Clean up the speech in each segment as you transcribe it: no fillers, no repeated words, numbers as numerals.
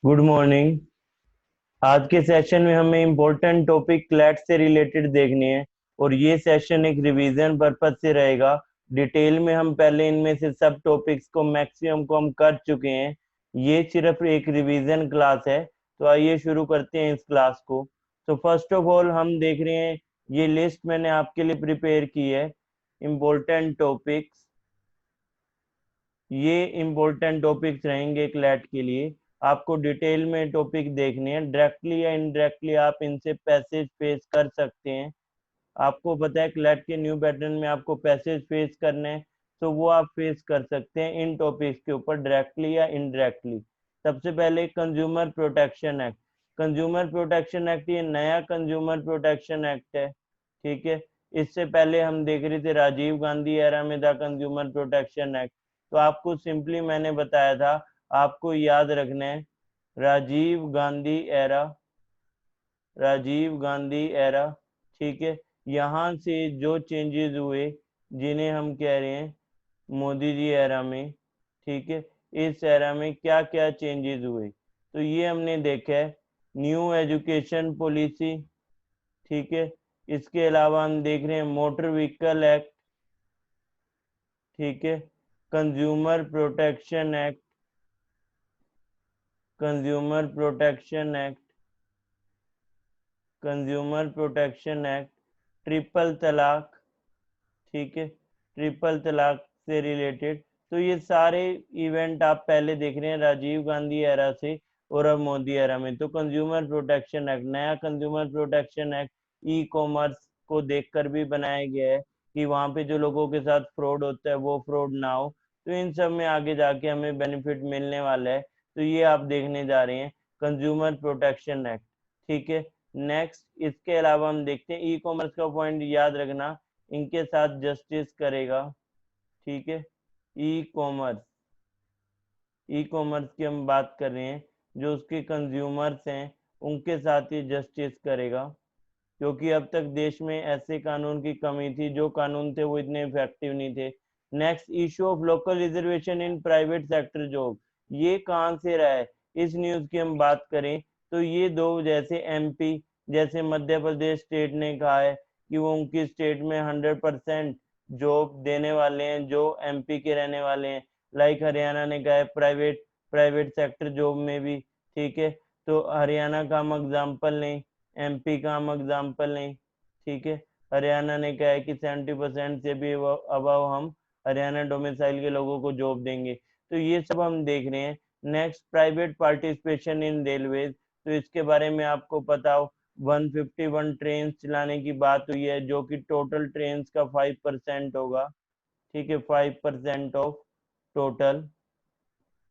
Good morning. आज के session में हमें इम्पोर्टेंट टॉपिक क्लैट से रिलेटेड देखने हैं और ये सेशन एक रिवीजन पर्पज से रहेगा। डिटेल में हम पहले इनमें से सब टॉपिक्स को मैक्सिमम को हम कर चुके हैं। ये सिर्फ एक रिवीजन क्लास है। तो आइए शुरू करते हैं इस क्लास को। तो फर्स्ट ऑफ ऑल हम देख रहे हैं, ये लिस्ट मैंने आपके लिए प्रिपेयर की है इम्पोर्टेंट टॉपिक्स। ये इम्पोर्टेंट टॉपिक्स रहेंगे क्लैट के लिए। आपको डिटेल में टॉपिक देखने हैं, डायरेक्टली या इनडायरेक्टली आप इनसे पैसेज फेस कर सकते हैं। आपको पता है क्लैट के न्यू पैटर्न में आपको पैसेज फेस करने हैं, तो वो आप फेस कर सकते हैं इन टॉपिक्स के ऊपर डायरेक्टली या इनडायरेक्टली। सबसे पहले consumer protection act. Consumer protection act ये नया कंज्यूमर प्रोटेक्शन एक्ट है, ठीक है। इससे पहले हम देख रहे थे राजीव गांधी एरा में था कंज्यूमर प्रोटेक्शन एक्ट। तो आपको सिंपली मैंने बताया था, आपको याद रखना है राजीव गांधी एरा, राजीव गांधी एरा, ठीक है। यहाँ से जो चेंजेस हुए जिन्हें हम कह रहे हैं मोदी जी एरा में, ठीक है। इस एरा में क्या क्या चेंजेस हुए, तो ये हमने देखा है। न्यू एजुकेशन पॉलिसी, ठीक है। इसके अलावा हम देख रहे हैं मोटर व्हीकल एक्ट, ठीक है। Consumer protection act, consumer protection act, consumer protection act, triple तलाक, ठीक है। ट्रिपल तलाक से रिलेटेड। तो ये सारे इवेंट आप पहले देख रहे हैं राजीव गांधी एरा से और अब मोदी एरा में। तो कंज्यूमर प्रोटेक्शन एक्ट, नया consumer protection act e commerce को देखकर भी बनाया गया है कि वहां पे जो लोगों के साथ फ्रॉड होता है वो फ्रॉड ना हो। तो इन सब में आगे जाके हमें बेनिफिट मिलने वाला है। तो ये आप देखने जा रहे हैं कंज्यूमर प्रोटेक्शन एक्ट, ठीक है। नेक्स्ट इसके अलावा हम देखते हैं ई कॉमर्स का पॉइंट याद रखना, इनके साथ जस्टिस करेगा, ठीक है। ई कॉमर्स, ई कॉमर्स की हम बात कर रहे हैं, जो उसके कंज्यूमर्स हैं उनके साथ ही जस्टिस करेगा, क्योंकि अब तक देश में ऐसे कानून की कमी थी, जो कानून थे वो इतने इफेक्टिव नहीं थे। Next issue of local reservation in private sector job, ये कहाँ से रहा है। इस न्यूज की हम बात करें तो ये दो, जैसे एमपी, जैसे मध्य प्रदेश स्टेट ने कहा है कि वो उनकी स्टेट में 100% जॉब देने वाले हैं जो एमपी के रहने वाले हैं। लाइक हरियाणा ने कहा है प्राइवेट प्राइवेट सेक्टर जॉब में भी, ठीक है। तो हरियाणा का हम एग्जाम्पल लें, एमपी का हम एग्जाम्पल लें, ठीक है। हरियाणा ने कहा है कि 70% से भी अबव हम हरियाणा डोमिसाइल के लोगों को जॉब देंगे। तो ये सब हम देख रहे हैं। Next private participation in railways, तो इसके बारे में आपको पता हो 151 ट्रेन चलाने की बात हुई है, जो कि टोटल ट्रेन का 5% होगा, ठीक है। 5% ऑफ टोटल।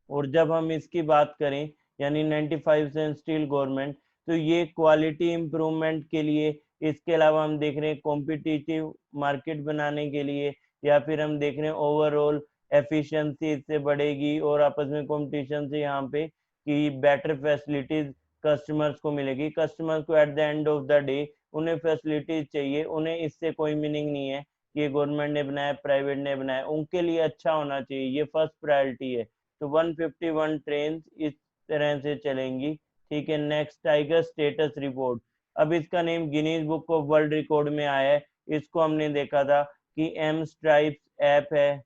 और जब हम इसकी बात करें यानी 95 स्टील गवर्नमेंट, तो ये क्वालिटी इम्प्रूवमेंट के लिए, इसके अलावा हम देख रहे हैं कॉम्पिटिटिव मार्केट बनाने के लिए, या फिर हम देख रहे हैं ओवरऑल एफिशिएंसी इससे बढ़ेगी और आपस में कंपटीशन से यहाँ पे कि बेटर फैसिलिटीज कस्टमर्स को मिलेगी। कस्टमर्स को at the end of the day उन्हें फैसिलिटीज चाहिए, उन्हें इससे कोई मीनिंग नहीं है कि ये गवर्नमेंट ने बनाया प्राइवेट ने बनाया, उनके लिए अच्छा होना चाहिए, ये फर्स्ट प्रायोरिटी है। तो 151 ट्रेन इस तरह से चलेंगी, ठीक है। नेक्स्ट टाइगर स्टेटस रिपोर्ट, अब इसका name Guinness book of world record में आया है। इसको हमने देखा था कि एम स्ट्राइप्स ऐप है,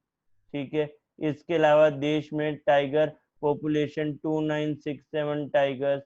ठीक है। इसके अलावा देश में टाइगर पॉपुलेशन 2967 टाइगर्स,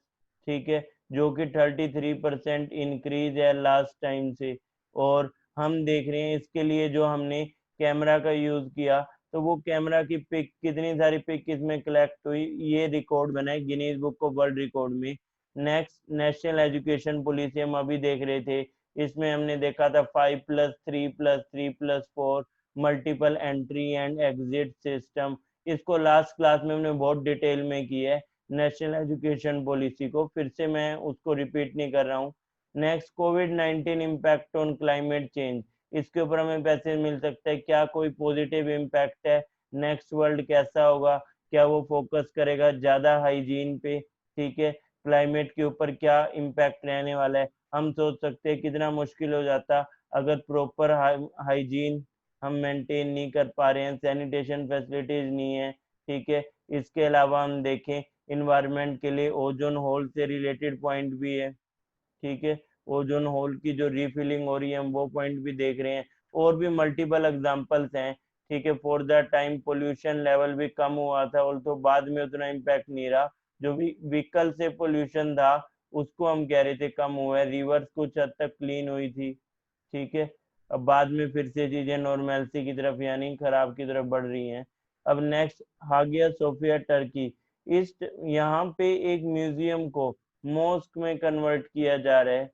ठीक है, जो कि 33% इंक्रीज है लास्ट टाइम से। और हम देख रहे हैं इसके लिए जो हमने कैमरा का यूज किया, तो वो कैमरा की पिक, कितनी सारी पिक इसमें कलेक्ट हुई, ये रिकॉर्ड बना है Guinness book of world record में। नेक्स्ट नेशनल एजुकेशन पॉलिसी हम अभी देख रहे थे, इसमें हमने देखा था 5+3+3+4 multiple entry and exit system. इसको लास्ट क्लास में हमने बहुत डिटेल में किया है नेशनल एजुकेशन पॉलिसी को, फिर से मैं उसको रिपीट नहीं कर रहा हूँ। Next covid impact on climate change, इसके ऊपर हमें पैसे मिल सकता है, क्या कोई पॉजिटिव इम्पैक्ट है। नेक्स्ट वर्ल्ड कैसा होगा, क्या वो फोकस करेगा ज्यादा हाइजीन पे, ठीक है। क्लाइमेट के ऊपर क्या इम्पैक्ट रहने वाला है। हम सोच सकते हैं कितना मुश्किल हो जाता अगर प्रॉपर हाइजीन हम मेंटेन नहीं कर पा रहे हैं, सैनिटेशन फैसिलिटीज नहीं है, ठीक है। इसके अलावा हम देखें इन्वायरमेंट के लिए ओजोन होल से रिलेटेड पॉइंट भी है, ठीक है। ओजोन होल की जो रीफिलिंग हो रही है हम वो पॉइंट भी देख रहे हैं, और भी मल्टीपल एग्जांपल्स हैं, ठीक है। For the time pollution level भी कम हुआ था, और तो बाद में उतना इम्पैक्ट नहीं रहा, जो भी व्हीकल से पोल्यूशन था उसको हम कह रहे थे कम हुआ है, रिवर्स कुछ हद तक क्लीन हुई थी, ठीक है। अब बाद में फिर से चीजें नॉर्मैलिटी की तरफ यानी खराब की तरफ बढ़ रही हैं। अब नेक्स्ट हागिया सोफिया टर्की, इस यहाँ पे एक म्यूजियम को मॉस्क में कन्वर्ट किया जा रहा है,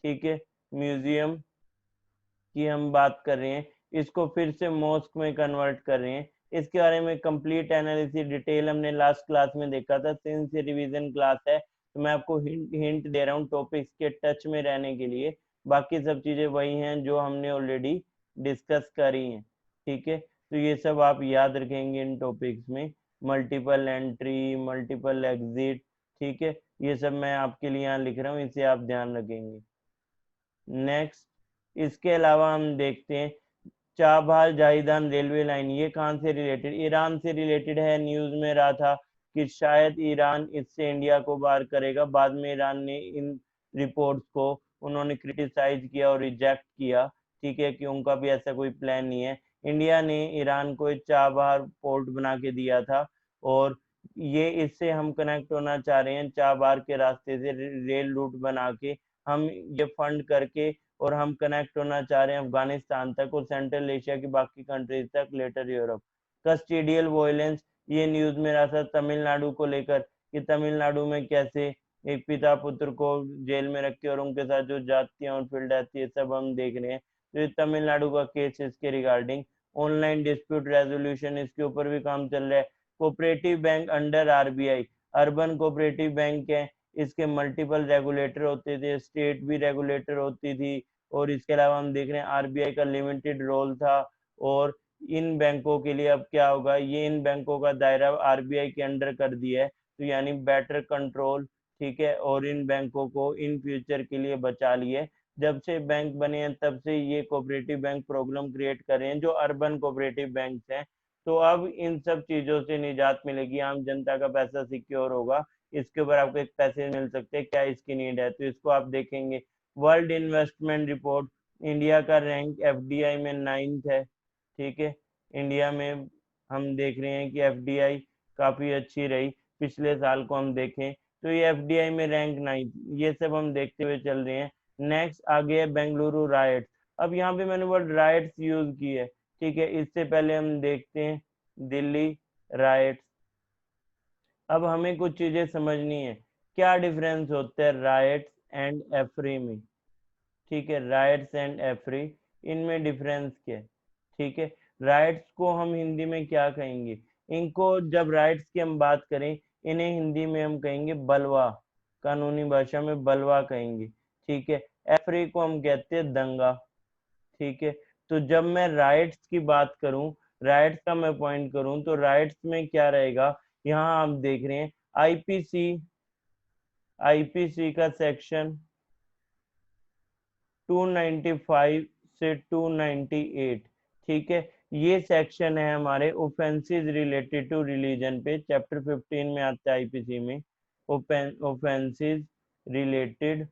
ठीक है। म्यूजियम की हम बात कर रहे हैं, इसको फिर से मॉस्क में कन्वर्ट कर रहे हैं। इसके बारे में कंप्लीट एनालिसिस डिटेल हमने लास्ट क्लास में देखा था, सिंस ये रिवीजन क्लास है तो मैं आपको हिंट दे रहा हूँ टॉपिक्स के टच में रहने के लिए, बाकी सब चीजें वही हैं जो हमने ऑलरेडी डिस्कस करी हैं, ठीक है। तो ये सब आप याद रखेंगे इन टॉपिक्स में, मल्टीपल एंट्री, मल्टीपल एग्जिट, ठीक है। ये सब मैं आपके लिए यहाँ लिख रहा हूँ, इसे आप ध्यान रखेंगे। नेक्स्ट, इसके अलावा हम देखते हैं चाबहार जाहिदान रेलवे लाइन, ये कहाँ से रिलेटेड, ईरान से रिलेटेड है। न्यूज में रहा था कि शायद ईरान इससे इंडिया को बाहर करेगा, बाद में ईरान ने इन रिपोर्ट्स को उन्होंने क्रिटिसाइज किया और रिजेक्ट किया, ठीक है, कि उनका भी ऐसा कोई प्लान नहीं है। इंडिया ने ईरान को चाबहार पोर्ट बना के दिया था, और ये इससे हम कनेक्ट होना चाह रहे हैं चाबहार के रास्ते से, रेल रूट बना के हम ये फंड करके, और हम कनेक्ट होना चाह रहे हैं अफगानिस्तान तक और सेंट्रल एशिया की बाकी कंट्रीज तक, लेटर यूरोप। कस्टोडियल वायलेंस, ये न्यूज में रहा था तमिलनाडु को लेकर, कि तमिलनाडु में कैसे एक पिता पुत्र को जेल में रख के और उनके साथ जो जातियां और फील्ड आती है सब हम देख रहे हैं। तो ये तमिलनाडु का केस इसके रिगार्डिंग। ऑनलाइन डिस्प्यूट रेजोल्यूशन, इसके ऊपर भी काम चल रहा है। Cooperative bank under RBI, urban cooperative bank है, इसके मल्टीपल रेगुलेटर होते थे, स्टेट भी रेगुलेटर होती थी, और इसके अलावा हम देख रहे हैं आरबीआई का लिमिटेड रोल था। और इन बैंकों के लिए अब क्या होगा, ये इन बैंकों का दायरा आरबीआई के अंडर कर दिया है, तो यानी बेटर कंट्रोल, ठीक है। और इन बैंकों को इन फ्यूचर के लिए बचा लिए। जब से बैंक बने हैं तब से ये कोऑपरेटिव बैंक प्रॉब्लम क्रिएट कर रहे हैं, जो अर्बन कोऑपरेटिव बैंक हैं। तो अब इन सब चीजों से निजात मिलेगी, आम जनता का पैसा सिक्योर होगा, इसके ऊपर आपको एक पैसे मिल सकते हैं, क्या इसकी नीड है, तो इसको आप देखेंगे। वर्ल्ड इन्वेस्टमेंट रिपोर्ट, इंडिया का रैंक एफडीआई में 9th है, ठीक है। इंडिया में हम देख रहे हैं कि एफडीआई काफी अच्छी रही, पिछले साल को हम देखें तो ये एफडीआई में रैंक 9th, ये सब हम देखते हुए चल रहे हैं। नेक्स्ट आगे है बेंगलुरु राइट्स। अब यहाँ पे मैंने वर्ड राइट्स यूज की है, ठीक है। इससे पहले हम देखते हैं दिल्ली राइट्स। अब हमें कुछ चीजें समझनी है, क्या डिफरेंस होता है राइट्स एंड एफरी में, ठीक है। राइट्स एंड एफरी, इनमें डिफरेंस क्या है, ठीक है। राइट्स को हम हिंदी में क्या कहेंगे, इनको जब राइट्स की हम बात करें, इन्हें हिंदी में हम कहेंगे बलवा, कानूनी भाषा में बलवा कहेंगे, ठीक है। एफरी को हम कहते हैं दंगा, ठीक है। तो जब मैं राइट्स की बात करूं, राइट्स का मैं पॉइंट करूं, तो राइट्स में क्या रहेगा, यहाँ आप देख रहे हैं आईपीसी, आईपीसी का सेक्शन 295 से 298, ठीक है। ये सेक्शन है हमारे ऑफेंसेस रिलेटेड टू रिलीजन पे, चैप्टर 15 में आता है आईपीसी में, ऑफेंसेस रिलेटेड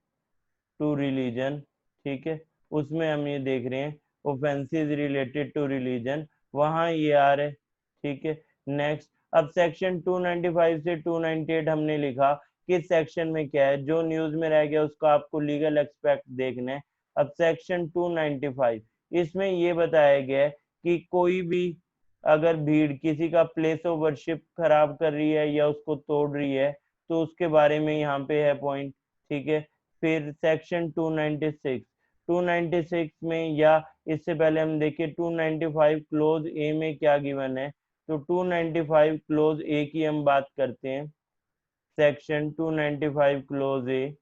टू रिलीजन, ठीक है। उसमें हम ये देख रहे हैं ऑफेंसेस रिलेटेड टू रिलीजन, वहां ये आ रहा है, ठीक है। नेक्स्ट, अब सेक्शन 295 से 298 हमने लिखा, किस सेक्शन में क्या है, जो न्यूज में रह गया उसको आपको लीगल एक्सपेक्ट देखना है। अब सेक्शन 295, इसमें ये बताया गया है कि कोई भी अगर भीड़ किसी का प्लेस ऑफ वर्शिप खराब कर रही है या उसको तोड़ रही है, तो उसके बारे में यहाँ पे है पॉइंट, ठीक है। फिर सेक्शन 296, 296 में, या इससे पहले हम देखिए 295 क्लोज ए में क्या गिवन है, तो 295 क्लोज ए की हम बात करते हैं। सेक्शन 295 क्लोज ए,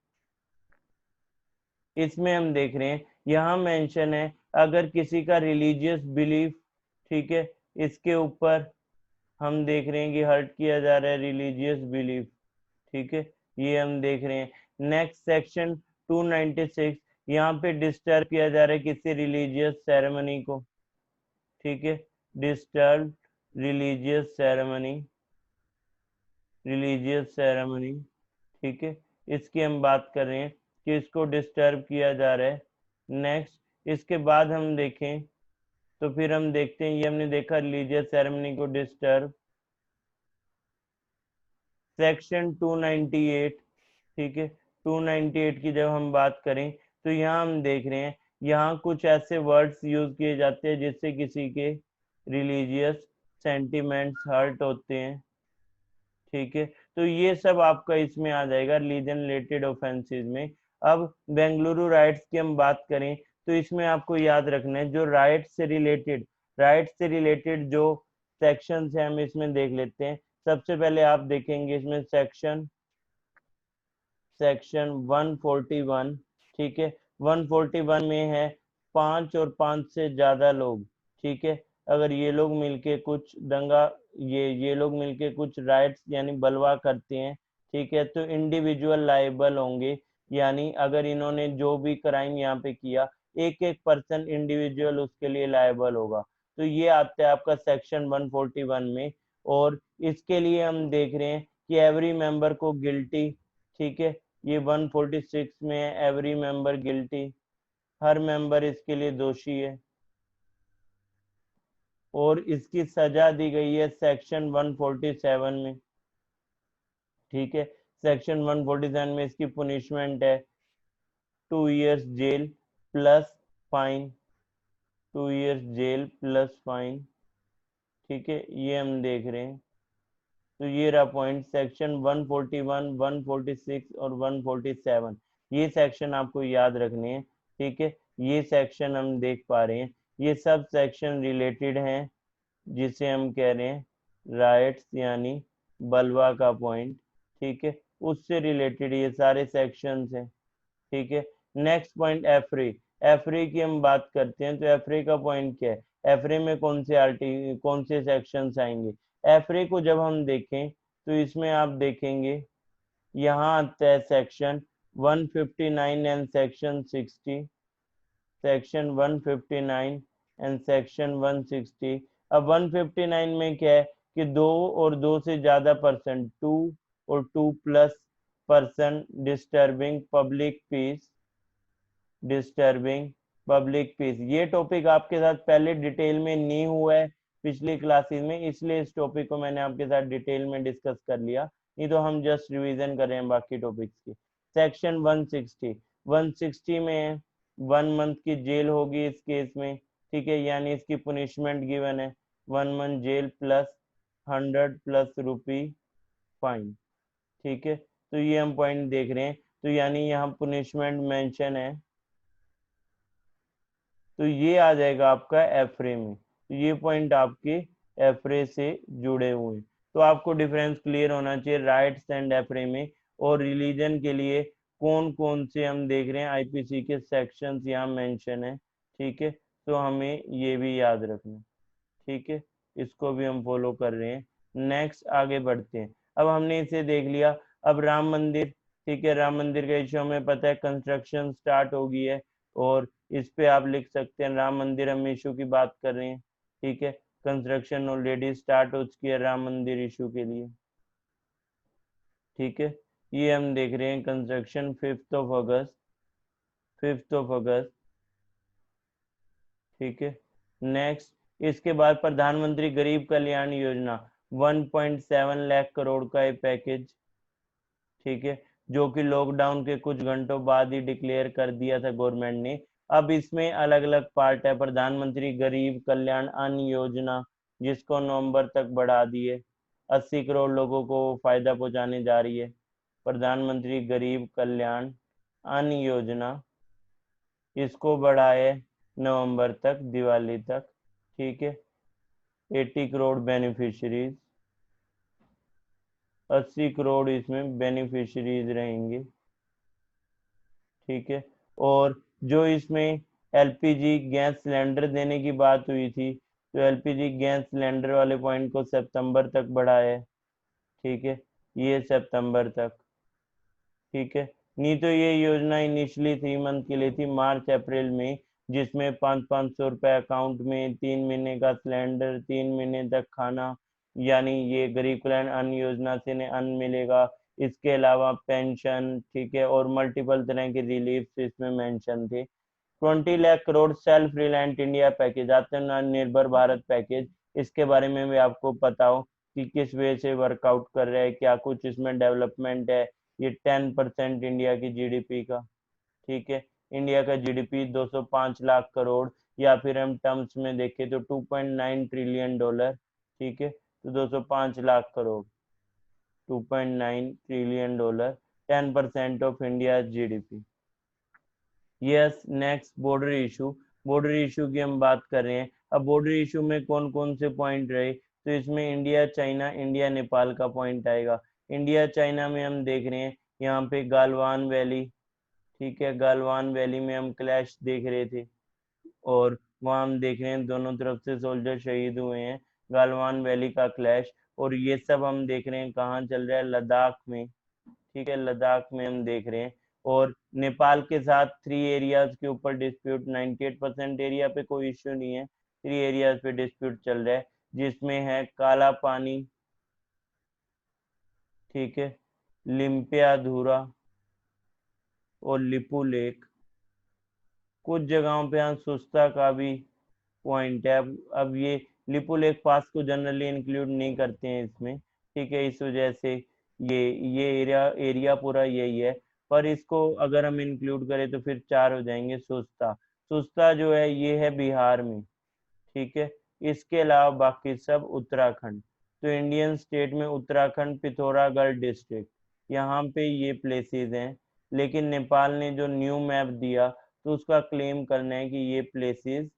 इसमें हम देख रहे हैं यहाँ मेंशन है अगर किसी का रिलीजियस बिलीफ, ठीक है, इसके ऊपर हम देख रहे हैं कि हर्ट किया जा रहा है रिलीजियस बिलीफ, ठीक है, ये हम देख रहे हैं। नेक्स्ट सेक्शन 296, यहाँ पे डिस्टर्ब किया जा रहा है किसी रिलीजियस सेरेमनी को, ठीक है। Disturb religious ceremony, religious ceremony, ठीक है, इसकी हम बात कर रहे हैं कि इसको डिस्टर्ब किया जा रहा है। नेक्स्ट इसके बाद हम देखें तो फिर हम देखते हैं, ये हमने देखा रिलीजियस सेरेमनी को डिस्टर्ब, सेक्शन 298, ठीक है, 298 की जब हम बात करें तो यहाँ हम देख रहे हैं, यहाँ कुछ ऐसे वर्ड्स यूज किए जाते हैं जिससे किसी के रिलीजियस सेंटिमेंट्स हर्ट होते हैं, ठीक है, तो ये सब आपका इसमें आ जाएगा रिलीजन रिलेटेड ऑफेंसेस में। अब बेंगलुरु राइट्स की हम बात करें तो इसमें आपको याद रखना है जो राइट से रिलेटेड जो सेक्शंस हैं हम इसमें देख लेते हैं। सबसे पहले आप देखेंगे इसमें सेक्शन 141, ठीक है, 141 में है 5 और 5 से ज्यादा लोग, ठीक है, अगर ये लोग मिलके कुछ दंगा, ये लोग मिलके कुछ राइट्स यानी बलवा करते हैं, ठीक है, तो इंडिविजुअल लायबल होंगे, यानी अगर इन्होंने जो भी क्राइम यहाँ पे किया एक एक पर्सन इंडिविजुअल उसके लिए लायबल होगा। तो ये आता है आपका सेक्शन 141 में। और इसके लिए हम देख रहे हैं कि एवरी मेंबर को गिल्टी, ठीक है, ये 146 में एवरी मेंबर गिल्टी, हर मेंबर इसके लिए दोषी है। और इसकी सजा दी गई है सेक्शन 147 में, ठीक है, सेक्शन 147 में इसकी पुनिशमेंट है 2 years jail plus fine, 2 years jail plus fine, ठीक है, ये हम देख रहे हैं। तो ये रहा पॉइंट, सेक्शन 141, 146 और 147, ये सेक्शन आपको याद रखने हैं, ठीक है, ये सेक्शन हम देख पा रहे हैं, ये सब सेक्शन रिलेटेड हैं जिसे हम कह रहे हैं राइट्स यानी बलवा का पॉइंट, ठीक है, उससे रिलेटेड ये सारे सेक्शंस हैं, ठीक है। नेक्स्ट पॉइंट एफरी, एफरी की हम बात करते हैं तो एफरी का पॉइंट क्या है, एफरी में कौन से सेक्शंस आएंगे। एफरी को जब हम देखें तो इसमें आप देखेंगे यहाँ आता है section 159 and section 60, section 159 and section 160। अब 159 में क्या है कि 2 और 2 से ज्यादा पर्सन, 2 और 2 plus person disturbing public piece, ये टॉपिक आपके साथ पहले डिटेल में नहीं हुआ है पिछली क्लासेस में, इसलिए इस टॉपिक को मैंने आपके साथ डिटेल में डिस्कस कर लिया, नहीं तो हम जस्ट रिवीजन कर रहे हैं बाकी टॉपिक्स की। सेक्शन 160 में 1 मंथ की जेल होगी इस केस में, ठीक है, यानी इसकी पुनिशमेंट गिवन है 1 month jail plus 100+ rupee fine, ठीक है, तो ये हम पॉइंट देख रहे हैं, तो यानी यहाँ पुनिशमेंट मेंशन है, तो ये आ जाएगा आपका एफरे में, तो ये पॉइंट आपके एफरे से जुड़े हुए हैं। तो आपको डिफरेंस क्लियर होना चाहिए राइट्स एंड एफरे में। और रिलीजन के लिए कौन कौन से हम देख रहे हैं आईपीसी के सेक्शंस यहाँ मेंशन है, ठीक है, तो हमें ये भी याद रखना, ठीक है, इसको भी हम फॉलो कर रहे हैं। नेक्स्ट आगे बढ़ते हैं, अब हमने इसे देख लिया। अब राम मंदिर, ठीक है, राम मंदिर का इश्यू हमें पता है कंस्ट्रक्शन स्टार्ट हो गई है, और इस पे आप लिख सकते हैं राम मंदिर हम इशू की बात कर रहे हैं, ठीक है, कंस्ट्रक्शन ऑलरेडी स्टार्ट हो चुकी है राम मंदिर इशू के लिए, ठीक है, ये हम देख रहे हैं कंस्ट्रक्शन 5 अगस्त, ठीक है। नेक्स्ट इसके बाद प्रधानमंत्री गरीब कल्याण योजना 1.7 लाख करोड़ का एक पैकेज, ठीक है, जो कि लॉकडाउन के कुछ घंटों बाद ही डिक्लेयर कर दिया था गवर्नमेंट ने। अब इसमें अलग अलग पार्ट है, प्रधानमंत्री गरीब कल्याण अन्न योजना जिसको नवंबर तक बढ़ा दिए, 80 करोड़ लोगों को फायदा पहुंचाने जा रही है। प्रधानमंत्री गरीब कल्याण अन्न योजना, इसको बढ़ाए नवंबर तक, दिवाली तक, ठीक है, 80 करोड़ बेनिफिशरीज, 80 करोड़ इसमें बेनिफिशरीज रहेंगे, ठीक है। और जो इसमें एलपीजी गैस सिलेंडर देने की बात हुई थी, तो एलपीजी गैस सिलेंडर वाले पॉइंट को सितंबर तक बढ़ाया है, ठीक है, ये सितंबर तक, ठीक है। नहीं तो ये योजना इनिशियली 3 मंथ के लिए थी, मार्च अप्रैल में, जिसमें 500-500 रुपये अकाउंट में, 3 महीने का सिलेंडर, 3 महीने तक खाना, यानी ये गरीब कल्याण अन्न योजना से इन्हें अन्न मिलेगा। इसके अलावा पेंशन, ठीक है, और मल्टीपल तरह के रिलीफ इसमें मेंशन थे। 20 lakh crore self reliant India package, आत्मनिर्भर भारत पैकेज, इसके बारे में भी आपको पता हो कि किस वे से वर्कआउट कर रहा है, क्या कुछ इसमें डेवलपमेंट है। ये 10% इंडिया की जीडीपी का, ठीक है, इंडिया का जीडीपी 205 लाख करोड़, या फिर हम टर्म्स में देखें तो 2.9 ट्रिलियन डॉलर, ठीक है, तो 205 lakh crore, 2.9 trillion dollar, 10% of India GDP. Yes, next border issue. Border issue की हम बात कर रहे हैं। अब बॉर्डर इशू में कौन कौन से पॉइंट रहे, तो इसमें इंडिया चाइना, इंडिया नेपाल का पॉइंट आएगा। इंडिया चाइना में हम देख रहे हैं यहाँ पे गालवान वैली, ठीक है, गालवान वैली में हम क्लैश देख रहे थे, और वहाँ हम देख रहे हैं दोनों तरफ से सोल्जर शहीद हुए हैं, गालवान वैली का क्लैश। और ये सब हम देख रहे हैं कहाँ चल रहा है, लद्दाख में, ठीक है, लद्दाख में हम देख रहे हैं। और नेपाल के साथ 3 एरियाज के ऊपर डिस्प्यूट, 98% एरिया पे कोई इश्यू नहीं है, 3 एरियाज पे डिस्प्यूट चल रहा है, जिसमें है काला पानी, ठीक है, लिम्पियाधुरा और लिपू लेक। कुछ जगहों पे यहाँ सुस्ता का भी पॉइंट है। अब ये लिपू लेक पास को जनरली इंक्लूड नहीं करते हैं इसमें, ठीक है, इस वजह से ये ये एरिया एरिया पूरा यही है। पर इसको अगर हम इंक्लूड करें तो फिर 4 हो जाएंगे। सुस्ता, सुस्ता जो है ये है बिहार में, ठीक है, इसके अलावा बाकी सब उत्तराखंड। तो इंडियन स्टेट में उत्तराखंड पिथौरागढ़ डिस्ट्रिक्ट, यहाँ पे ये प्लेसेस हैं। लेकिन नेपाल ने जो न्यू मैप दिया तो उसका क्लेम करना है कि ये प्लेसेस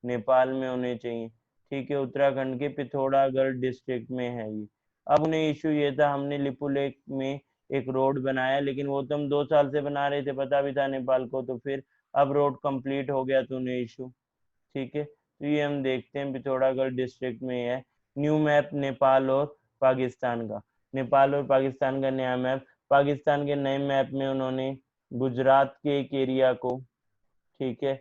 नेपाल में होने चाहिए, ठीक है, उत्तराखंड के पिथौरागढ़ डिस्ट्रिक्ट में है ये। अब उन्हें इशू ये था, हमने लिपुलेख में एक रोड बनाया, लेकिन वो तो हम 2 साल से बना रहे थे, पता भी था नेपाल को, तो फिर अब रोड कंप्लीट हो गया तो उन्हें इशू, ठीक है। तो ये हम देखते हैं पिथौरागढ़ डिस्ट्रिक्ट में है। न्यू मैप नेपाल और पाकिस्तान का, नेपाल और पाकिस्तान का नया मैप। पाकिस्तान के नए मैप में उन्होंने गुजरात के एक एरिया को, ठीक है,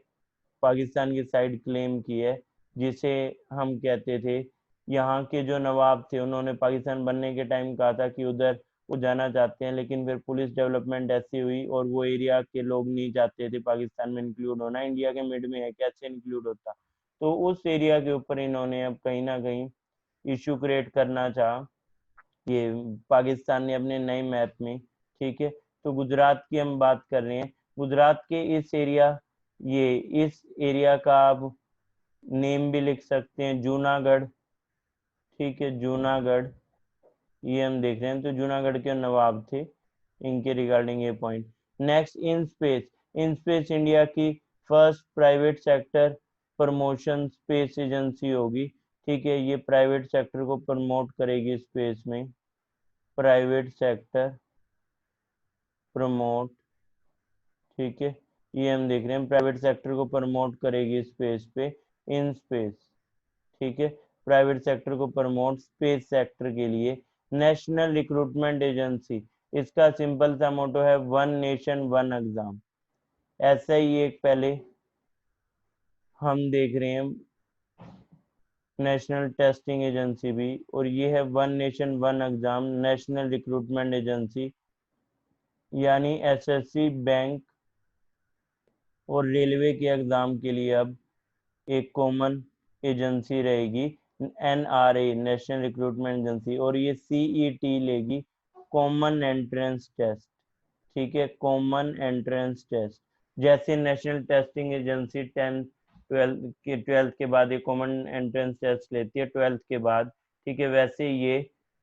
पाकिस्तान की साइड क्लेम की है, जिसे हम कहते थे, यहाँ के जो नवाब थे उन्होंने पाकिस्तान बनने के टाइम कहा था कि उधर वो जाना चाहते हैं, लेकिन फिर पुलिस डेवलपमेंट ऐसी हुई और वो एरिया के लोग नहीं चाहते थे पाकिस्तान में इंक्लूड होना, इंडिया के मिड में है, कैसे इंक्लूड होता। तो उस एरिया के ऊपर इन्होंने अब कहीं ना कहीं इशू क्रिएट करना चाहा, ये पाकिस्तान ने अपने नए मैप में, ठीक है। तो गुजरात की हम बात कर रहे हैं, गुजरात के इस एरिया, ये इस एरिया का आप नेम भी लिख सकते हैं जूनागढ़, ठीक है, जूनागढ़, ये हम देख रहे हैं। तो जूनागढ़ के नवाब थे, इनके रिगार्डिंग ये point. Next, in space. In space India की first private sector promotion space agency होगी, ठीक है, ये प्राइवेट सेक्टर को प्रमोट करेगी स्पेस में, प्राइवेट सेक्टर प्रमोट, ठीक है, ये हम देख रहे हैं प्राइवेट सेक्टर को प्रमोट करेगी स्पेस पे, इन स्पेस, ठीक है, प्राइवेट सेक्टर को प्रमोट स्पेस सेक्टर के लिए। नेशनल रिक्रूटमेंट एजेंसी, इसका सिंपल सा मोटो है वन नेशन वन एग्जाम। ऐसा ही एक पहले हम देख रहे हैं नेशनल टेस्टिंग एजेंसी भी, और ये है one nation one exam, national recruitment agency, यानी एसएससी, बैंक और रेलवे के एग्जाम के लिए अब एक कॉमन एजेंसी रहेगी, एनआरए, नेशनल रिक्रूटमेंट एजेंसी, और ये सीईटी लेगी, कॉमन एंट्रेंस टेस्ट, ठीक है, कॉमन एंट्रेंस टेस्ट। जैसे नेशनल टेस्टिंग एजेंसी 12th के बाद एक कॉमन एंट्रेंस टेस्ट लेती है 12th के बाद, ठीक है, वैसे ये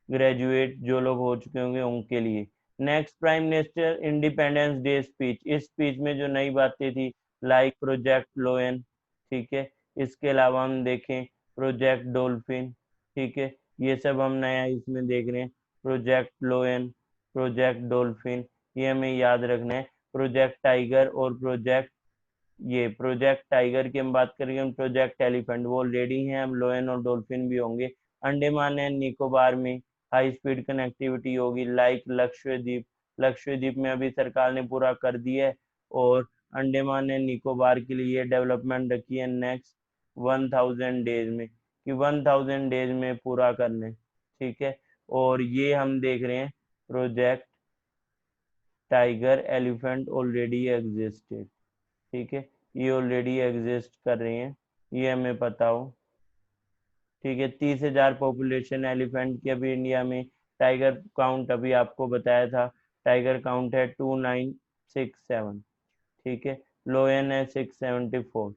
ग्रेजुएट जो लोग हो चुके होंगे उनके लिए। Next, prime minister independence day speech. इस स्पीच में जो नई बातें थी, लाइक प्रोजेक्ट लोयन, ठीक है, इसके अलावा हम देखें प्रोजेक्ट डॉल्फिन, ठीक है, ये सब हम नया इसमें देख रहे हैं, प्रोजेक्ट लोयन, प्रोजेक्ट डॉल्फिन, ये हमें याद रखना है। प्रोजेक्ट टाइगर और प्रोजेक्ट, ये प्रोजेक्ट टाइगर की हम बात करेंगे, हम प्रोजेक्ट एलिफेंट वो ऑलरेडी हैं, हम लोयन और डॉल्फिन भी होंगे। अंडमान एंड निकोबार में हाई स्पीड कनेक्टिविटी होगी, लाइक लक्षद्वीप, लक्षद्वीप में अभी सरकार ने पूरा कर दिया है, और अंडमान एंड निकोबार के लिए डेवलपमेंट रखी है नेक्स्ट 1000 डेज में, कि 1000 डेज में पूरा करने। ठीक है। और ये हम देख रहे हैं project tiger elephant already existed, ठीक है, ये ऑलरेडी एग्जिस्ट कर रही हैं, ये हमें पता हो, ठीक है। 30,000 पॉपुलेशन एलिफेंट की अभी इंडिया में। टाइगर काउंट अभी आपको बताया था, टाइगर काउंट है 2967, ठीक है। लोयन है 674।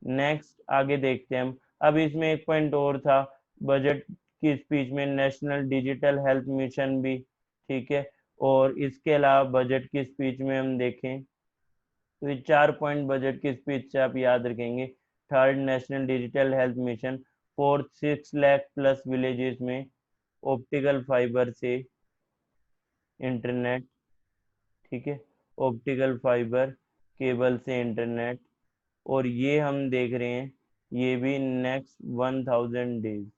नेक्स्ट आगे देखते हैं हम। अब इसमें एक पॉइंट और था बजट की स्पीच में, नेशनल डिजिटल हेल्थ मिशन भी, ठीक है। और इसके अलावा बजट की स्पीच में हम देखें तो ये 4 पॉइंट बजट की स्पीच से आप याद रखेंगे। Third, national digital health mission. Fourth, 6 lakh plus villages में ऑप्टिकल फाइबर से इंटरनेट, ठीक है, ऑप्टिकल फाइबर केबल से इंटरनेट। और ये हम देख रहे हैं ये भी नेक्स्ट 1000 डेज,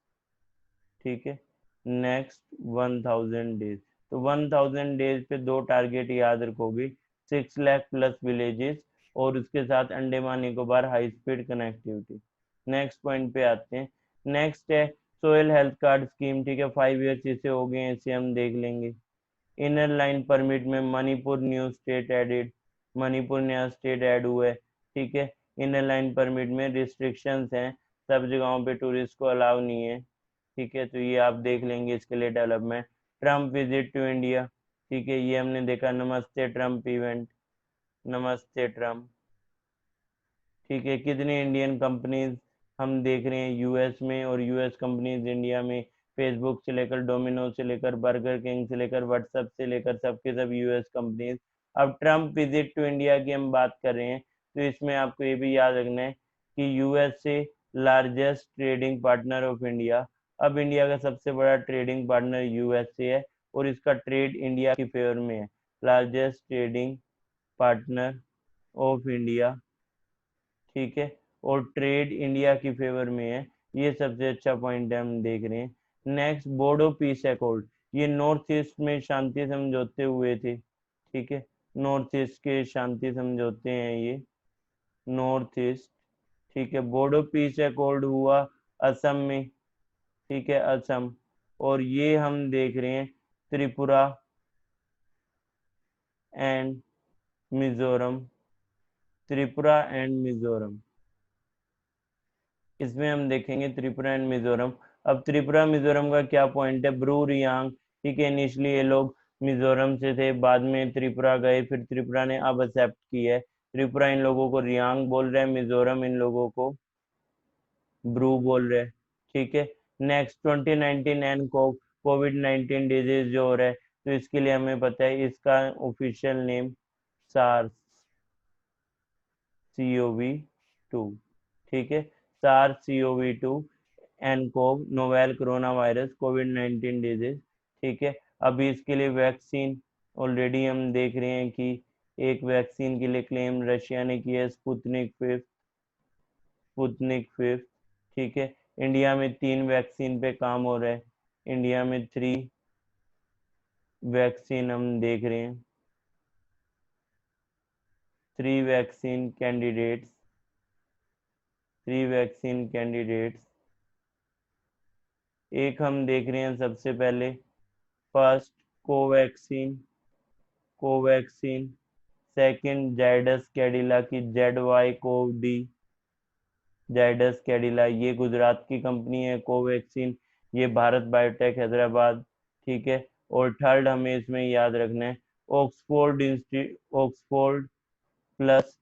ठीक है, नेक्स्ट 1000 डेज। तो 1000 डेज पे दो टारगेट याद रखोगे, 6 लाख प्लस विलेजेस और उसके साथ Andaman Nicobar high speed connectivity. Next point पे आते हैं। नेक्स्ट है सोयल हेल्थ कार्ड स्कीम, ठीक है, 5 ईयर्स इसे हो गए, इसे हम देख लेंगे। इनर लाइन परमिट में Manipur new state added, Manipur नया स्टेट ऐड हुआ है, ठीक है। इनर लाइन परमिट में रिस्ट्रिक्शंस हैं, सब जगहों पे टूरिस्ट को अलाउ नहीं है, ठीक है, तो ये आप देख लेंगे इसके लिए development. Trump visit to India, ठीक है, ये हमने देखा, नमस्ते ट्रम्प इवेंट, नमस्ते ट्रम्प, ठीक है। कितनी इंडियन कंपनीज हम देख रहे हैं यूएस में, और यूएस कंपनीज इंडिया में, फेसबुक से लेकर डोमिनोज से लेकर बर्गर किंग से लेकर व्हाट्सएप से लेकर सबके सब यूएस कंपनीज। अब ट्रम्प विजिट टू इंडिया की हम बात कर रहे हैं तो इसमें आपको ये भी याद रखना है कि यूएस से largest trading partner of India. अब इंडिया का सबसे बड़ा ट्रेडिंग पार्टनर यूएस से है और इसका ट्रेड इंडिया की फेवर में है। Largest trading partner of India, ठीक है, और ट्रेड इंडिया की फेवर में है, ये सबसे अच्छा पॉइंट है हम देख रहे हैं। नेक्स्ट, बोडो पीस अकॉर्ड, ये नॉर्थ ईस्ट में शांति समझौते हुए थे, ठीक है, नॉर्थ ईस्ट के शांति समझौते हैं ये, नॉर्थ ईस्ट, ठीक है। बोडो पीस अकॉर्ड हुआ असम में, ठीक है, असम। और ये हम देख रहे हैं त्रिपुरा एंड मिजोरम, त्रिपुरा एंड मिजोरम, इसमें हम देखेंगे त्रिपुरा एंड मिजोरम। अब त्रिपुरा मिजोरम का क्या पॉइंट है, ब्रू रियांग, ठीक है, इनिशियली ये लोग मिजोरम से थे, बाद में त्रिपुरा गए, फिर त्रिपुरा ने अब एक्सेप्ट किया है। त्रिपुरा इन लोगों को रियांग बोल रहे हैं, मिजोरम इन लोगों को ब्रू बोल रहे हैं, ठीक है। नेक्स्ट, 2019 एंड कोविड-19 डिजीज जो हो रहा है, तो इसके लिए हमें पता है इसका ऑफिशियल नेम सार्स, CoV-2, ठीक है, SARS CoV-2 nCoV, novel corona virus, कोविड-19 डिजीज, ठीक है। अभी इसके लिए वैक्सीन ऑलरेडी हम देख रहे हैं कि एक वैक्सीन के लिए क्लेम रशिया ने किया है, स्पुतनिक 5, ठीक है। इंडिया में 3 वैक्सीन पे काम हो रहा है, इंडिया में 3 वैक्सीन हम देख रहे हैं, 3 वैक्सीन कैंडिडेट्स, 3 वैक्सीन कैंडिडेट्स। एक हम देख रहे हैं सबसे पहले, first Covaxin, Covaxin. Second, Zydus Cadila की ZY-CoV-D, जाइडस कैडिला, ये गुजरात की कंपनी है। कोवैक्सीन, ये भारत बायोटेक हैदराबाद, ठीक है। और थर्ड हमें इसमें याद रखना है ऑक्सफोर्ड प्लस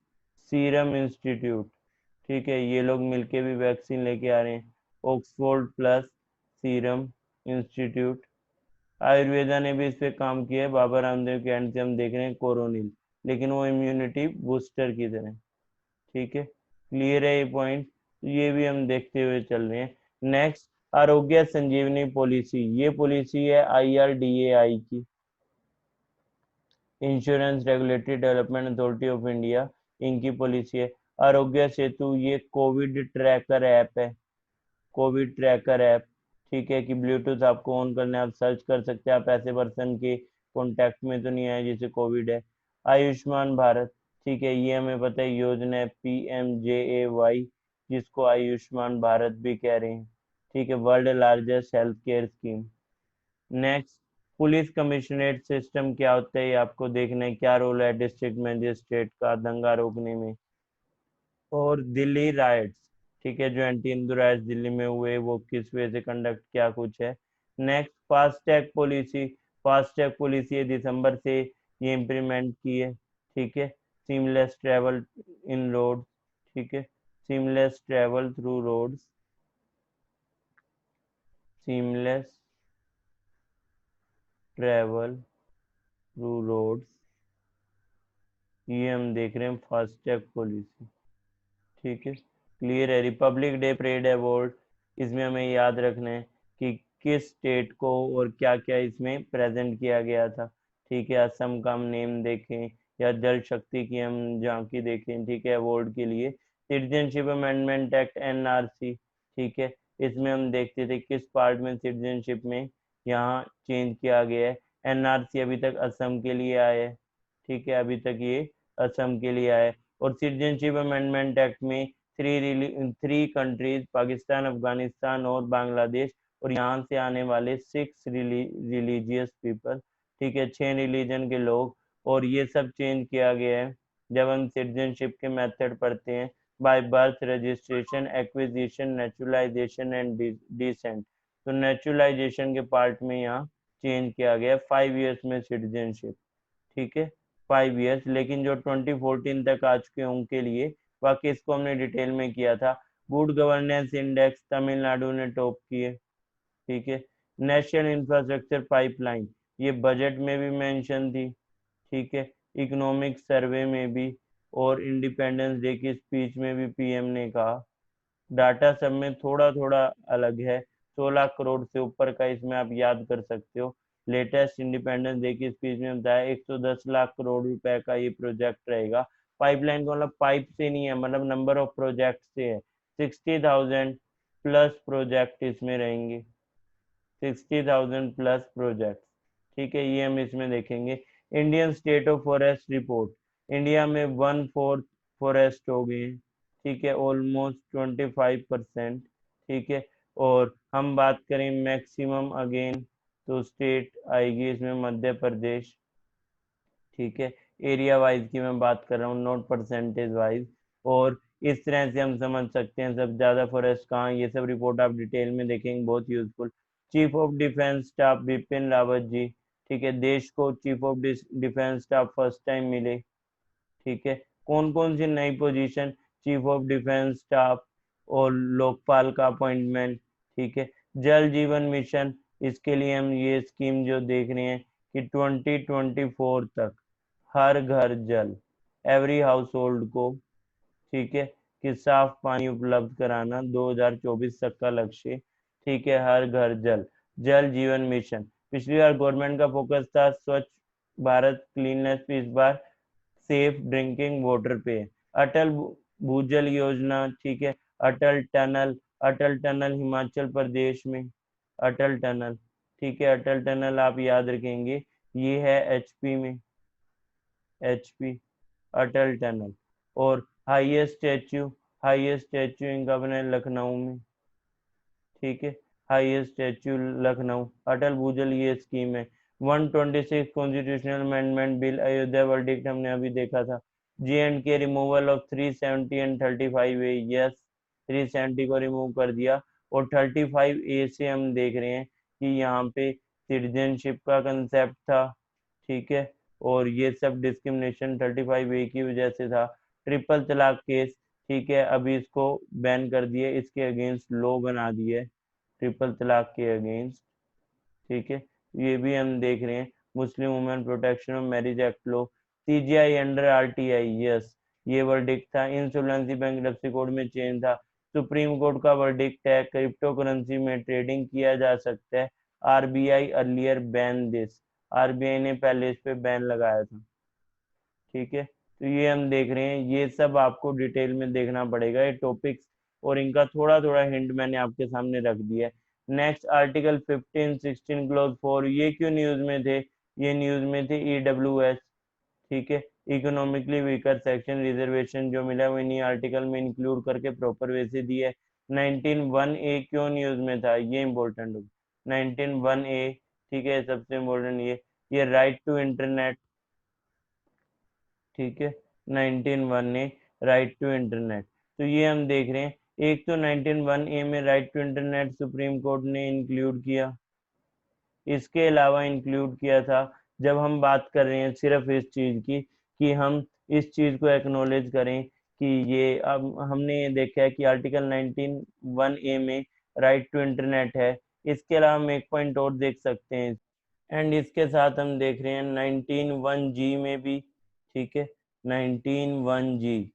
सीरम इंस्टीट्यूट, ठीक है, ये लोग मिलके भी वैक्सीन लेके आ रहे हैं, Oxford plus serum institute. Ayurveda ने भी इस पे काम किया है, बाबा रामदेव के एंड से हम देख रहे हैं कोरोनिल, लेकिन वो इम्यूनिटी बूस्टर की तरह, ठीक है। क्लियर है ये पॉइंट, ये भी हम देखते हुए चल रहे हैं। नेक्स्ट, आरोग्य संजीवनी पॉलिसी, ये पॉलिसी है IRDAI की, insurance regulatory development authority of India, इनकी पॉलिसी है। आरोग्य सेतु, ये कोविड ट्रैकर ऐप है, कोविड ट्रैकर ऐप, ठीक है, कि ब्लूटूथ आपको ऑन करना है, आप सर्च कर सकते हैं, आप ऐसे पर्सन के कॉन्टेक्ट में तो नहीं आए जिसे कोविड है। आयुष्मान भारत, ठीक है, ये हमें पता है योजना है PMJAY, जिसको आयुष्मान भारत भी कह रहे हैं, ठीक है, world largest health care scheme. Next, police commissionerate system क्या होता है ये आपको देखना है, क्या रोल है डिस्ट्रिक्ट मजिस्ट्रेट का दंगा रोकने में। और दिल्ली राइट्स, ठीक है, जो एंटी हिंदू राइट्स दिल्ली में हुए वो किस वजह से कंडक्ट, क्या कुछ है। Next, fast tag policy. Fast tag policy है दिसंबर से ये इम्प्लीमेंट की है, ठीक है। सीमलेस ट्रेवल इन रोड, ठीक है, seamless travel through roads, seamless travel through roads, ये हम देख रहे हैं फास्टैग पॉलिसी, ठीक है। क्लियर है। रिपब्लिक डे परेड अवार्ड, इसमें हमें याद रखना है कि किस स्टेट को और क्या क्या इसमें प्रेजेंट किया गया था, ठीक है। असम का हम नेम देखें या जल शक्ति की हम झांकी देखें, ठीक है, अवार्ड के लिए। सिटीजनशिप अमेंडमेंट एक्ट एनआरसी, ठीक है, इसमें हम देखते थे किस पार्ट में सिटीजनशिप में यहाँ चेंज किया गया है। एनआरसी अभी तक असम के लिए आया है, ठीक है, अभी तक ये असम के लिए आया है। और सिटीजनशिप अमेंडमेंट एक्ट में थ्री कंट्रीज, पाकिस्तान, अफगानिस्तान और बांग्लादेश, और यहाँ से आने वाले 6 रिलीजियस पीपल, ठीक है, 6 रिलीजन के लोग, और ये सब चेंज किया गया है। जब हम सिटीजनशिप के मेथड पढ़ते हैं, by birth, registration, acquisition, naturalisation and descent, तो नेचुरलाइजेशन के पार्ट में यहाँ चेंज किया गया 5 इयर्स में सिटीजनशिप, ठीक है, 5 इयर्स। लेकिन जो 2014 तक आ चुके हैं उनके लिए, बाकी इसको हमने डिटेल में किया था। गुड गवर्नेंस इंडेक्स तमिलनाडु ने टॉप किए, ठीक है। नेशनल इंफ्रास्ट्रक्चर पाइपलाइन, ये बजट में भी मेंशन थी, ठीक है, इकोनॉमिक सर्वे में भी, और इंडिपेंडेंस डे की स्पीच में भी पीएम ने कहा। डाटा सब में थोड़ा थोड़ा अलग है, 16 करोड़ से ऊपर का इसमें आप याद कर सकते हो। लेटेस्ट इंडिपेंडेंस डे की स्पीच में बताया 110 लाख करोड़ रुपए का ये प्रोजेक्ट रहेगा। पाइपलाइन का मतलब पाइप से नहीं है, मतलब नंबर ऑफ प्रोजेक्ट से है। 60,000 प्लस प्रोजेक्ट इसमें रहेंगे, 60,000 प्लस प्रोजेक्ट, ठीक है, ये हम इसमें देखेंगे। Indian state of forest report, India में 1/4 फॉरेस्ट हो गए हैं, ठीक है, ऑलमोस्ट 25%, ठीक है। और हम बात करें मैक्सिमम अगेन, तो स्टेट आएगी इसमें मध्य प्रदेश, ठीक है। एरिया वाइज की मैं बात कर रहा हूँ, नॉट परसेंटेज वाइज। और इस तरह से हम समझ सकते हैं सब ज्यादा फॉरेस्ट कहाँ, ये सब रिपोर्ट आप डिटेल में देखेंगे, बहुत useful. Chief of defence staff Bipin Rawat ji, ठीक है, देश को chief of defence staff first time मिले, ठीक है। कौन कौन सी नई position, chief of defence staff और लोकपाल का अपॉइंटमेंट, ठीक है। जल जीवन मिशन, इसके लिए हम ये स्कीम जो देख रहे हैं कि 2024 तक हर घर जल, एवरी हाउस होल्ड को, ठीक है, कि साफ पानी उपलब्ध कराना 2024 तक का लक्ष्य, ठीक है, हर घर जल, जल जीवन मिशन। पिछली बार गवर्नमेंट का फोकस था स्वच्छ भारत क्लीननेस पे, इस बार सेफ ड्रिंकिंग वाटर पे। अटल भूजल योजना, ठीक है, अटल टनल, अटल टनल हिमाचल प्रदेश में, अटल टनल, ठीक है, अटल टनल आप याद रखेंगे, ये है एचपी में, एचपी, अटल टनल। और हाईएस्ट स्टैच्यू इनका बना है लखनऊ में, ठीक है, हाईएस्ट स्टैच्यू लखनऊ, अटल भूजल ये स्कीम है। 126 constitutional amendment bill, Ayodhya verdict हमने अभी देखा था। J&K removal of 370 and 35A, yes, 370 को रिमूव कर दिया। और 35A से हम देख रहे हैं कि यहाँ पे सिटीजनशिप का कंसेप्ट था, ठीक है, और ये सब डिस्क्रिमिनेशन 35A की वजह से था। ट्रिपल तलाक केस, ठीक है, अभी इसको बैन कर दिए, इसके अगेंस्ट लॉ बना दिए ट्रिपल तलाक के अगेंस्ट, ठीक है, ये भी हम देख रहे हैं। Muslim women protection of marriage act low, CGI under RTI, yes, ये वर्डिक्ट था। इंसॉल्वेंसी बैंक्रप्सी कोड में चेंज था। सुप्रीम कोर्ट का वर्डिक्ट है क्रिप्टो करेंसी में ट्रेडिंग किया जा सकता है। RBI earlier ban this, RBI ने पहले इस पे बैन लगाया था, ठीक है। तो ये हम देख रहे हैं, ये सब आपको डिटेल में देखना पड़ेगा ये टॉपिक्स, और इनका थोड़ा थोड़ा हिंट मैंने आपके सामने रख दिया है। नेक्स्ट, आर्टिकल 15, 16 क्लॉज 4, ये क्यों न्यूज में थे, ये न्यूज में थे ईडब्ल्यूएस, ठीक है, इकोनॉमिकली वीकर सेक्शन रिजर्वेशन जो मिला वो इन्हीं आर्टिकल में इंक्लूड करके प्रॉपर वे से दिए। 19(1)(a) क्यों न्यूज में था, ये इंपॉर्टेंट हो। 19(1)(a) ठीक है, सबसे इम्पोर्टेंट ये राइट टू इंटरनेट, ठीक है, 19(1) ए राइट टू इंटरनेट। तो ये हम देख रहे हैं, एक तो 19(1) ए में right to internet supreme court ने इंक्लूड किया, इसके अलावा इंक्लूड किया था, जब हम बात कर रहे हैं सिर्फ इस चीज़ की कि हम इस चीज़ को एक्नॉलेज करें कि ये, अब हमने ये देखा है कि आर्टिकल 19(1) ए में राइट टू इंटरनेट है, इसके अलावा हम एक पॉइंट और देख सकते हैं, एंड इसके साथ हम देख रहे हैं 19(1) जी में भी, ठीक है, 19(1) जी।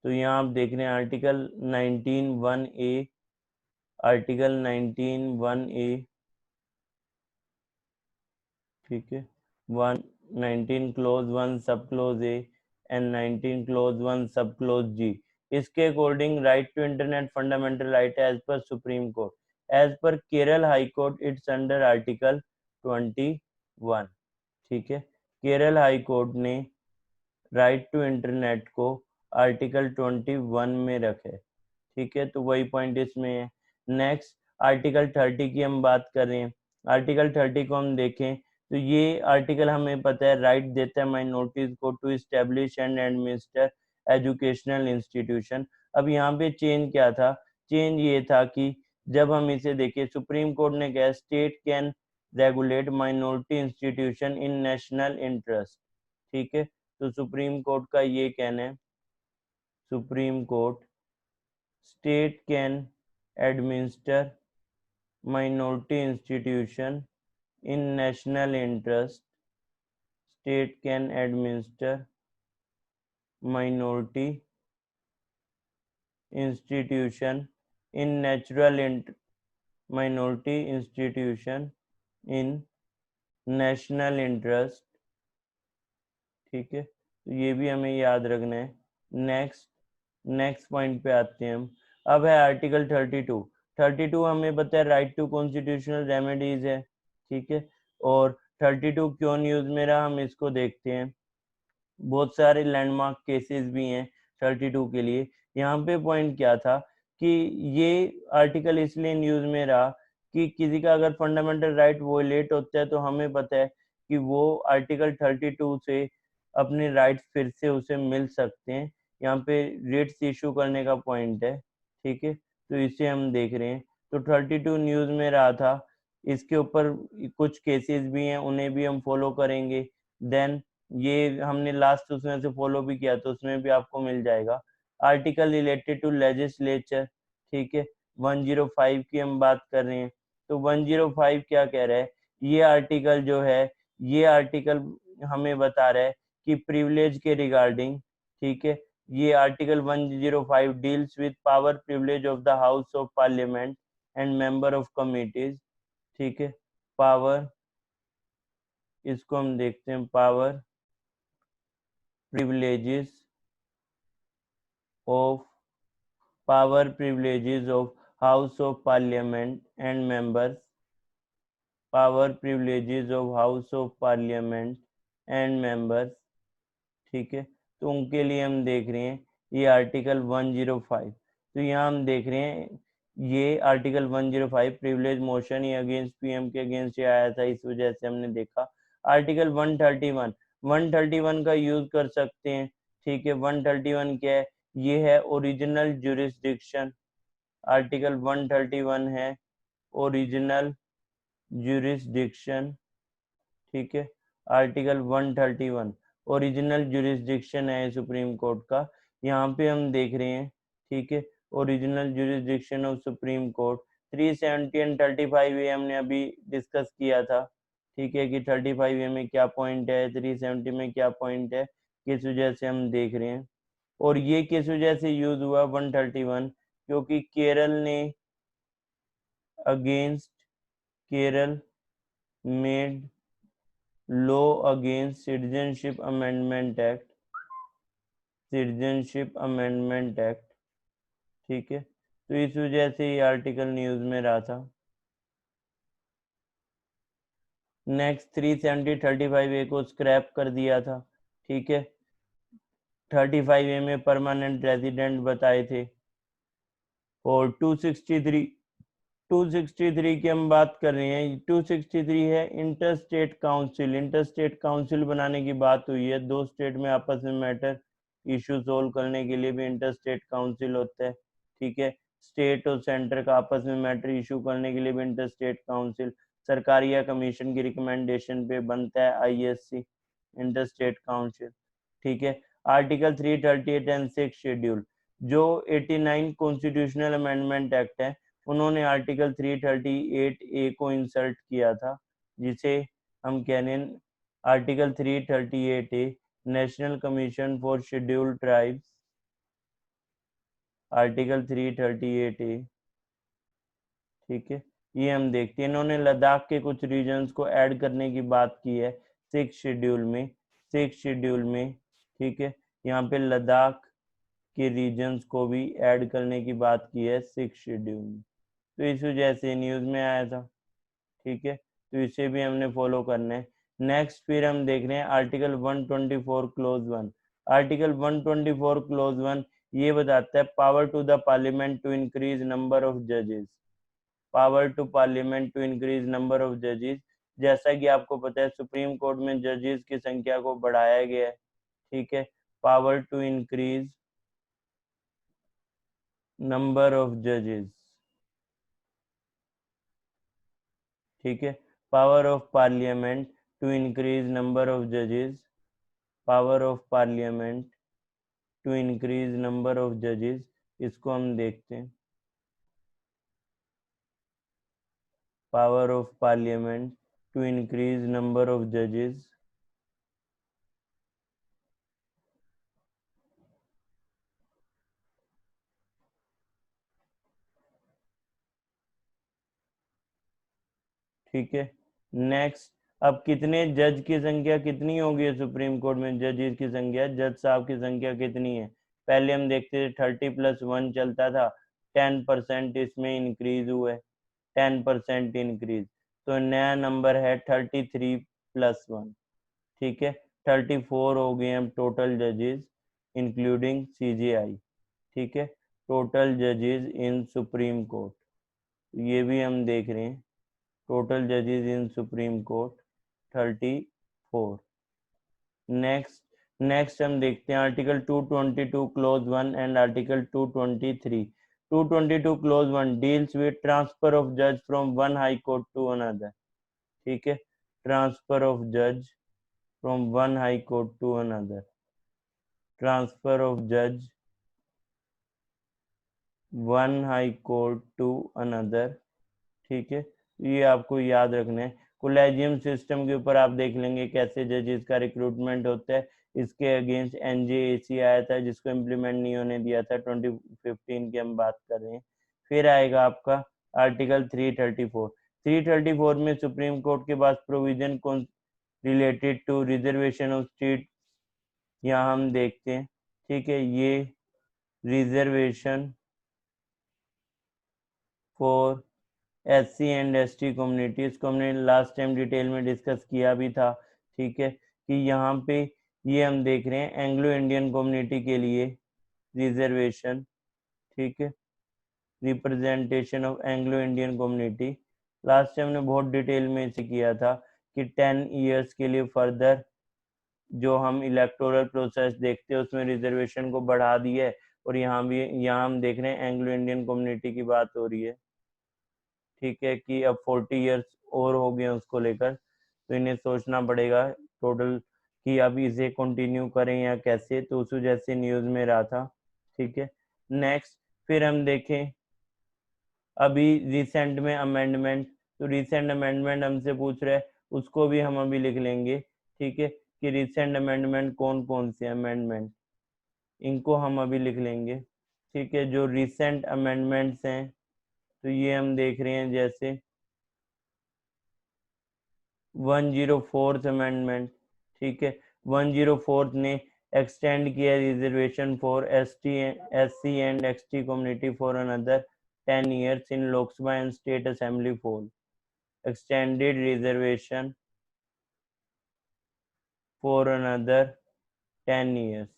तो यहाँ आप देख रहे हैं आर्टिकल 19(1) ए, आर्टिकल 19(1) ए, ठीक है, 19 क्लोज 1 सब क्लोज ए एंड 19 क्लोज 1 सब क्लोज जी, इसके according right to internet fundamental right है as per supreme court, as per Kerala high court it's under article 21, ठीक है, केरल हाई कोर्ट ने राइट टू इंटरनेट को आर्टिकल 21 में रखे, ठीक है, तो वही पॉइंट इसमें है। नेक्स्ट आर्टिकल 30 की हम बात कर रहे हैं, आर्टिकल 30 को हम देखें तो ये आर्टिकल हमें पता है राइट देता है माइनॉरिटीज को to establish and administer educational institution. अब यहाँ पे चेंज क्या था, चेंज ये था कि जब हम इसे देखें, सुप्रीम कोर्ट ने कहा state can regulate minority institution in national interest, ठीक है, तो सुप्रीम कोर्ट का ये कहना है, supreme court state can administer minority institution in national interest, state can administer minority institution in minority institution in national interest, ठीक है, तो ये भी हमें याद रखना है। नेक्स्ट पॉइंट पे आते हैं हम, अब है आर्टिकल 32 हमें पता है राइट टू कॉन्स्टिट्यूशनल रेमेडीज है, ठीक है, और 32 क्यों न्यूज में रहा हम इसको देखते हैं, बहुत सारे लैंडमार्क केसेस भी हैं 32 के लिए। यहाँ पे पॉइंट क्या था कि ये आर्टिकल इसलिए न्यूज में रहा कि किसी का अगर फंडामेंटल राइट वोलेट होता है तो हमें पता है कि वो आर्टिकल 32 से अपने राइट्स फिर से उसे मिल सकते हैं, यहाँ पे रिट्स इशू करने का पॉइंट है, ठीक है, तो इसे हम देख रहे हैं, तो 32 न्यूज में रहा था, इसके ऊपर कुछ केसेस भी हैं उन्हें भी हम फॉलो करेंगे, देन ये हमने लास्ट उसमें से फॉलो भी किया तो उसमें भी आपको मिल जाएगा। आर्टिकल रिलेटेड टू लेजिस्लेचर, ठीक है, 105 की हम बात कर रहे हैं, तो 105 क्या कह रहा है, ये आर्टिकल जो है, ये आर्टिकल हमें बता रहा है कि प्रिविलेज के रिगार्डिंग, ठीक है, ये article 105 deals with power privilege of the house of parliament and member of committees, ठीक है, पावर, इसको हम देखते हैं, power privileges of House of Parliament and members, power privileges of House of Parliament and members, ठीक है, तो उनके लिए हम देख रहे हैं ये आर्टिकल 105, तो यहाँ हम देख रहे हैं ये आर्टिकल 105 प्रिविलेज मोशन ये अगेंस्ट पीएम के अगेंस्ट आया था, इस वजह से हमने देखा। आर्टिकल 131 का यूज कर सकते हैं, ठीक है, 131 क्या है, ये है ओरिजिनल ज्यूरिसडिक्शन, आर्टिकल 131 है ओरिजिनल ज्यूरिसडिक्शन, ठीक है, आर्टिकल 131 ओरिजिनल ज्यूरिसडिक्शन है सुप्रीम कोर्ट का, यहाँ पे हम देख रहे हैं, ठीक है, original jurisdiction of supreme court 370 and 35 ए हमने अभी डिस्कस किया था, ठीक है, कि 35 ए में क्या पॉइंट है, 370 में क्या पॉइंट है, किस वजह से हम देख रहे हैं, और ये किस वजह से यूज हुआ 131, क्योंकि केरल ने against Kerala made law against citizenship amendment act, ठीक है, तो इस वजह से ये आर्टिकल न्यूज में रहा था। नेक्स्ट 370 35 ए को स्क्रैप कर दिया था, ठीक है, 35 ए में परमानेंट रेजिडेंट बताए थे, और 263 263 की हम बात कर रहे हैं। 263 है inter state council. Inter state council बनाने की बात हुई है, दो स्टेट में आपस में मैटर इशू सोल्व करने के लिए भी इंटर स्टेट काउंसिल होता है। ठीक है, स्टेट और सेंटर का आपस में मैटर इशू करने के लिए भी इंटर स्टेट काउंसिल सरकार या कमीशन की रिकमेंडेशन पे बनता है, आईएससी इंटर स्टेट काउंसिल। ठीक है, आर्टिकल 338 एंड 6 शेड्यूल, जो 89 कॉन्स्टिट्यूशनल अमेंडमेंट एक्ट है, उन्होंने आर्टिकल 338 ए को इंसर्ट किया था, जिसे हम कह रहे हैं article 338 A, national commission for scheduled tribes. Article 338 ए, ठीक है, ये हम देखते हैं इन्होंने लद्दाख के कुछ रीजन्स को ऐड करने की बात की है सिक्स शेड्यूल में। सिक्स शेड्यूल में, ठीक है, यहाँ पे लद्दाख के रीजन्स को भी ऐड करने की बात की है सिक्स शेड्यूल में, तो इस वजह से न्यूज़ में आया था। ठीक है, तो इसे भी हमने फॉलो करना है। नेक्स्ट फिर हम देख रहे हैं आर्टिकल 124 क्लोज 1। आर्टिकल 124 क्लोज 1 ये बताता है power to the parliament to increase number of जजेस। Power to parliament to increase number of जजेस, जैसा कि आपको पता है सुप्रीम कोर्ट में जजेस की संख्या को बढ़ाया गया है। ठीक है, power to increase number of जजेस। ठीक है, power of parliament to increase number of जजेस, power of parliament to increase number of जजेस, इसको हम देखते हैं। Power of parliament to increase number of जजेस, ठीक है। नेक्स्ट, अब कितने जज की संख्या कितनी होगी सुप्रीम कोर्ट में, जजेस की संख्या, जज साहब की संख्या कितनी है। पहले हम देखते थे 30+1 चलता था, 10% इसमें इंक्रीज हुआ है, 10% इंक्रीज, तो नया नंबर है 33+1। ठीक है, 34 हो गए हम टोटल जजेस इंक्लूडिंग सीजेआई। ठीक है, टोटल जजेस इन सुप्रीम कोर्ट, ये भी हम देख रहे हैं, टोटल जजेस इन सुप्रीम कोर्ट 34। नेक्स्ट, नेक्स्ट हम देखते हैं article 222 close 1 and article 223। 222 close 1 deals with transfer of जज from one high court to another. ठीक है, ट्रांसफर ऑफ जज from one high court to another, transfer of जज one high court to another. ठीक है, ये आपको याद रखना है। कोलेजियम सिस्टम के ऊपर आप देख लेंगे कैसे जजेस का रिक्रूटमेंट होता है, इसके अगेंस्ट एनजेएसी आया था जिसको इम्प्लीमेंट नहीं होने दिया था, 2015 की हम बात कर रहे हैं। फिर आएगा आपका आर्टिकल 334। 334 में सुप्रीम कोर्ट के पास प्रोविजन कौन related to reservation of seat, यहाँ हम देखते हैं। ठीक है, ये reservation for SC and ST community, इसको हमने लास्ट टाइम डिटेल में डिस्कस किया भी था। ठीक है, कि यहाँ पे ये हम देख रहे हैं एंग्लो इंडियन कम्युनिटी के लिए रिजर्वेशन। ठीक है, representation of Anglo Indian community, last time हमने बहुत डिटेल में इसे किया था कि 10 ईयर्स के लिए फर्दर जो हम इलेक्टोरल प्रोसेस देखते हैं उसमें रिजर्वेशन को बढ़ा दिया है, और यहाँ भी, यहाँ हम देख रहे हैं एंग्लो इंडियन कम्युनिटी की बात हो रही है। ठीक है, कि अब 40 ईयर्स और हो गए उसको लेकर, तो इन्हें सोचना पड़ेगा टोटल कि अब इसे कंटिन्यू करें या कैसे, तो उस वजह से न्यूज़ में रहा था। ठीक है, नेक्स्ट फिर हम देखें अभी रिसेंट में अमेंडमेंट, तो रिसेंट अमेंडमेंट हमसे पूछ रहे हैं, उसको भी हम अभी लिख लेंगे। ठीक है, कि रिसेंट अमेंडमेंट कौन कौन से अमेंडमेंट, इनको हम अभी लिख लेंगे। ठीक है, जो रिसेंट अमेंडमेंट्स हैं तो ये हम देख रहे हैं जैसे 104th अमेंडमेंट। ठीक है, 104th ने एक्सटेंड किया reservation for SC and ST community for another 10 years in Lok Sabha and state assembly poll, extended reservation for another 10 years,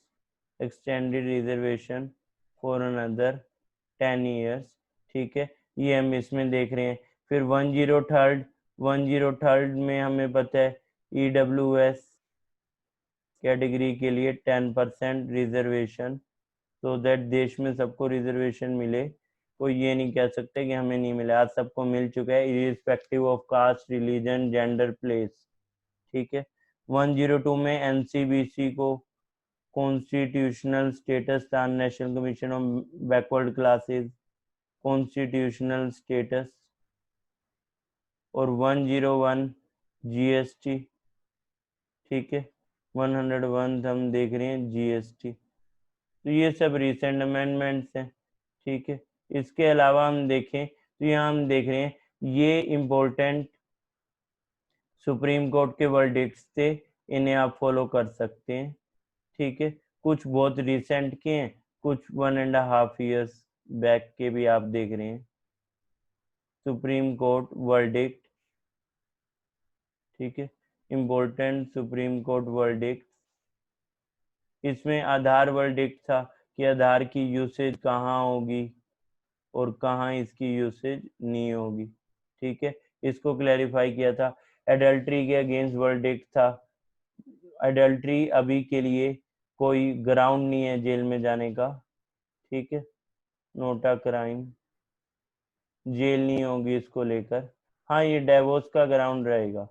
extended reservation for another 10 years। ठीक है, ये हम इसमें देख रहे हैं। फिर 103rd में हमें पता है EWS कैटेगरी के लिए 10% रिजर्वेशन, तो दैट देश में सबको रिजर्वेशन मिले। कोई ये नहीं कह सकते कि हमें नहीं मिला, आज सबको मिल चुका है irrespective of caste, religion, gender, place. ठीक है। 102 में NCBC को कॉन्स्टिट्यूशनल स्टेटस था, national commission of backward classes constitutional status. और 101 GST। ठीक है। 101 हम देख रहे हैं GST। तो ये सब रिसेंट अमेंडमेंट्स हैं। ठीक है। इसके अलावा हम देखें तो यहाँ हम देख रहे हैं ये इम्पोर्टेंट सुप्रीम कोर्ट के वर्डिक्ट्स थे, इन्हें आप फॉलो कर सकते हैं। ठीक है। कुछ बहुत रिसेंट के हैं, कुछ 1.5 years बैक के भी आप देख रहे हैं। Supreme court verdict. ठीक है। इम्पोर्टेंट सुप्रीम कोर्ट वर्डिक्ट, इसमें आधार वर्डिक्ट था कि आधार की यूसेज कहाँ होगी और कहाँ इसकी यूसेज नहीं होगी। ठीक है। इसको क्लैरिफाई किया था। एडल्ट्री के अगेंस्ट वर्डिक्ट था। एडल्ट्री अभी के लिए कोई ग्राउंड नहीं है जेल में जाने का। ठीक है। नोट अ क्राइम, जेल नहीं होगी इसको लेकर। हाँ, ये डिवोर्स का ग्राउंड रहेगा।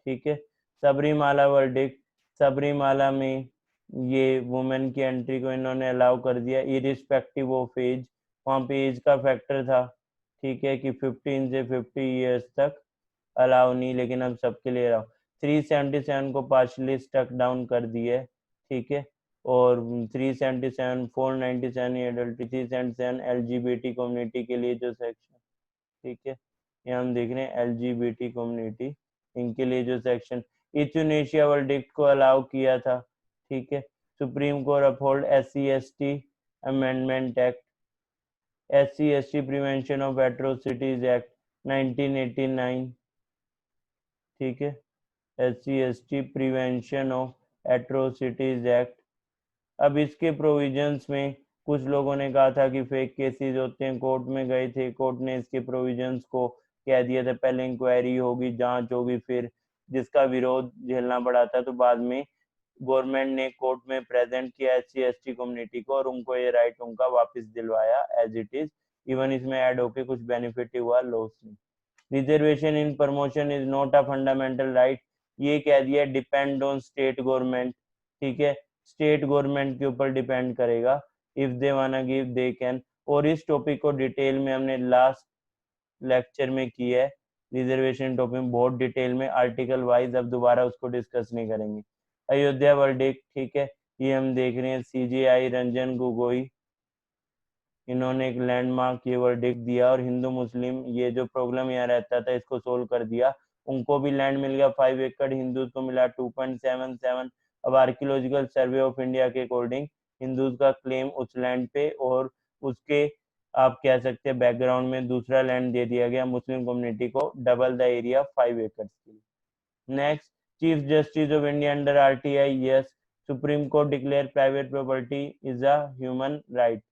ठीक है। सबरीमाला वर्डिक्ट, सबरीमाला में ये वुमेन की एंट्री को इन्होंने अलाउ कर दिया इरिस्पेक्टिव ऑफ एज। वहाँ पे एज का फैक्टर था। ठीक है, कि 15 से 50 ईयर्स तक अलाउ नहीं, लेकिन अब सबके लिए अलाउ। 377 को पार्शली स्टक डाउन कर दिया है। ठीक है। और 377, 497 एडल्ट्री, 377 LGBT कम्युनिटी के लिए जो सेक्शन। ठीक है। यहाँ हम देख रहे हैं LGBT कम्युनिटी, इनके लिए जो सेक्शन इथ्योनेशिया वर्डिक्ट को अलाउ किया था। ठीक है। Supreme court uphold SC/ST amendment act, SC/ST prevention of atrocities act 1989। ठीक है। SC/ST prevention of atrocities act. अब इसके प्रोविजंस में कुछ लोगों ने कहा था कि फेक केसेस होते हैं, कोर्ट में गए थे, कोर्ट ने इसके प्रोविजंस को कह दिया था पहले इंक्वायरी होगी, जांच होगी, फिर जिसका विरोध झेलना पड़ा था, तो बाद में गवर्नमेंट ने कोर्ट में प्रेजेंट किया SC/ST कम्युनिटी को और उनको ये राइट उनका वापस दिलवाया एज इट इज। इवन इसमें ऐड होके कुछ बेनिफिट हुआ, लॉस नहीं। Reservation in promotion is not a fundamental right, ये कह दिया डिपेंड ऑन स्टेट गवर्नमेंट। ठीक है। स्टेट गवर्नमेंट के ऊपर डिपेंड करेगा, इफ दे वाना गिव दे कैन। और इस टॉपिक को डिटेल में हमने लास्ट लेक्चर में किया है, रिजर्वेशन टॉपिक में बहुत डिटेल में आर्टिकल वाइज, अब दोबारा उसको डिस्कस नहीं करेंगे। अयोध्या वर्डिक्ट। ठीक है। ये हम देख रहे हैं CJI रंजन गोगोई, इन्होंने एक लैंडमार्क ये वर्डिक्ट दिया और हिंदू मुस्लिम ये जो प्रॉब्लम यहाँ रहता था इसको सोल्व कर दिया। उनको भी लैंड मिल गया 5 एकड़, हिंदूज को मिला 2.77। अब आर्कियोलॉजिकल सर्वे ऑफ इंडिया के अकॉर्डिंग हिंदूज का क्लेम उस लैंड पे और उसके आप कह सकते हैं बैकग्राउंड में दूसरा लैंड दे दिया गया मुस्लिम कम्युनिटी को, डबल द एरिया 5 एकड़ के लिए। Next, chief justice of India under RTI, yes, supreme court declare private property is a human right.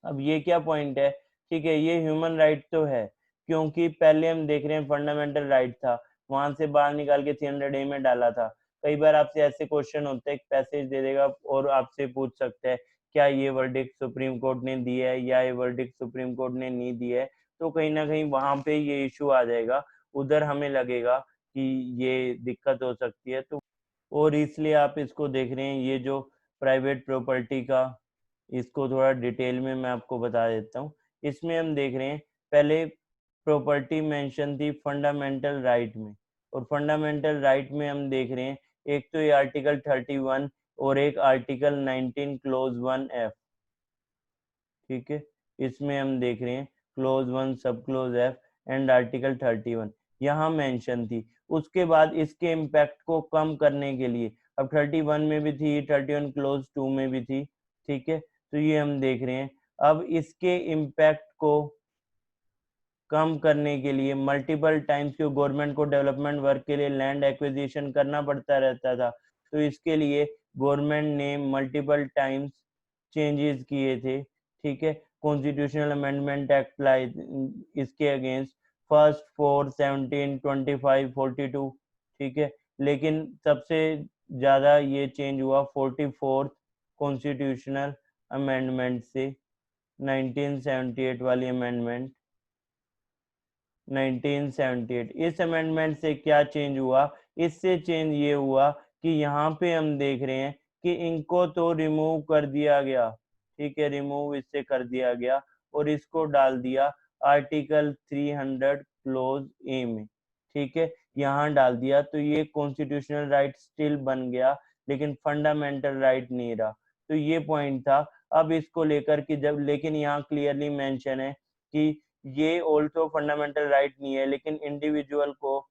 अब ये क्या पॉइंट है? ठीक है, ये ह्यूमन राइट तो है, क्योंकि पहले हम देख रहे हैं फंडामेंटल राइट था, वहां से बाहर निकाल के 300A में डाला था। कई बार आपसे ऐसे क्वेश्चन होते हैं, पैसेज दे देगा और आपसे पूछ सकते हैं क्या ये वर्डिक्ट सुप्रीम कोर्ट ने दिया है या ये वर्डिक्ट सुप्रीम कोर्ट ने नहीं दिया है, तो कहीं ना कहीं वहां पे ये इशू आ जाएगा, उधर हमें लगेगा कि ये दिक्कत हो सकती है। तो और इसलिए आप इसको देख रहे हैं, ये जो प्राइवेट प्रॉपर्टी का, इसको थोड़ा डिटेल में मैं आपको बता देता हूँ। इसमें हम देख रहे हैं पहले प्रॉपर्टी मेंशन थी फंडामेंटल राइट में, और फंडामेंटल राइट में हम देख रहे हैं एक तो ये आर्टिकल 31 और एक आर्टिकल 19 क्लोज 1F। ठीक है। इसमें हम देख रहे हैं क्लोज 1 सब क्लोज F एंड आर्टिकल 31 यहाँ मेंशन थी। उसके बाद इसके इम्पैक्ट को कम करने के लिए अब 31 में भी थी, 31 क्लोज 2 में भी थी। ठीक है। तो ये हम देख रहे हैं अब इसके इम्पैक्ट को कम करने के लिए मल्टीपल टाइम्स क्यों गवर्नमेंट को डेवलपमेंट वर्क के लिए लैंड एक्विजिशन करना पड़ता रहता था, तो इसके लिए गवर्नमेंट ने मल्टीपल टाइम्स चेंजेस किए थे। ठीक है। कॉन्स्टिट्यूशनल अमेंडमेंट एक्ट लाई इसके अगेंस्ट 1, 4, 17, 25, 42, ठीक है। लेकिन सबसे ज़्यादा ये चेंज हुआ 44th कॉन्स्टिट्यूशनल अमेंडमेंट से, 1978 वाली अमेंडमेंट, 1978। इस अमेंडमेंट से क्या चेंज हुआ? इससे चेंज ये हुआ कि यहाँ पे हम देख रहे हैं कि इनको तो रिमूव कर दिया गया, ठीक है, रिमूव इससे कर दिया गया और इसको डाल दिया आर्टिकल 300 क्लोज ए में, ठीक है, यहाँ डाल दिया। तो ये कॉन्स्टिट्यूशनल राइट स्टिल बन गया लेकिन फंडामेंटल राइट नहीं रहा। तो ये पॉइंट था। अब इसको लेकर के जब, लेकिन यहाँ क्लियरली मेंशन है कि ये ऑल्सो फंडामेंटल राइट नहीं है, लेकिन इंडिविजुअल को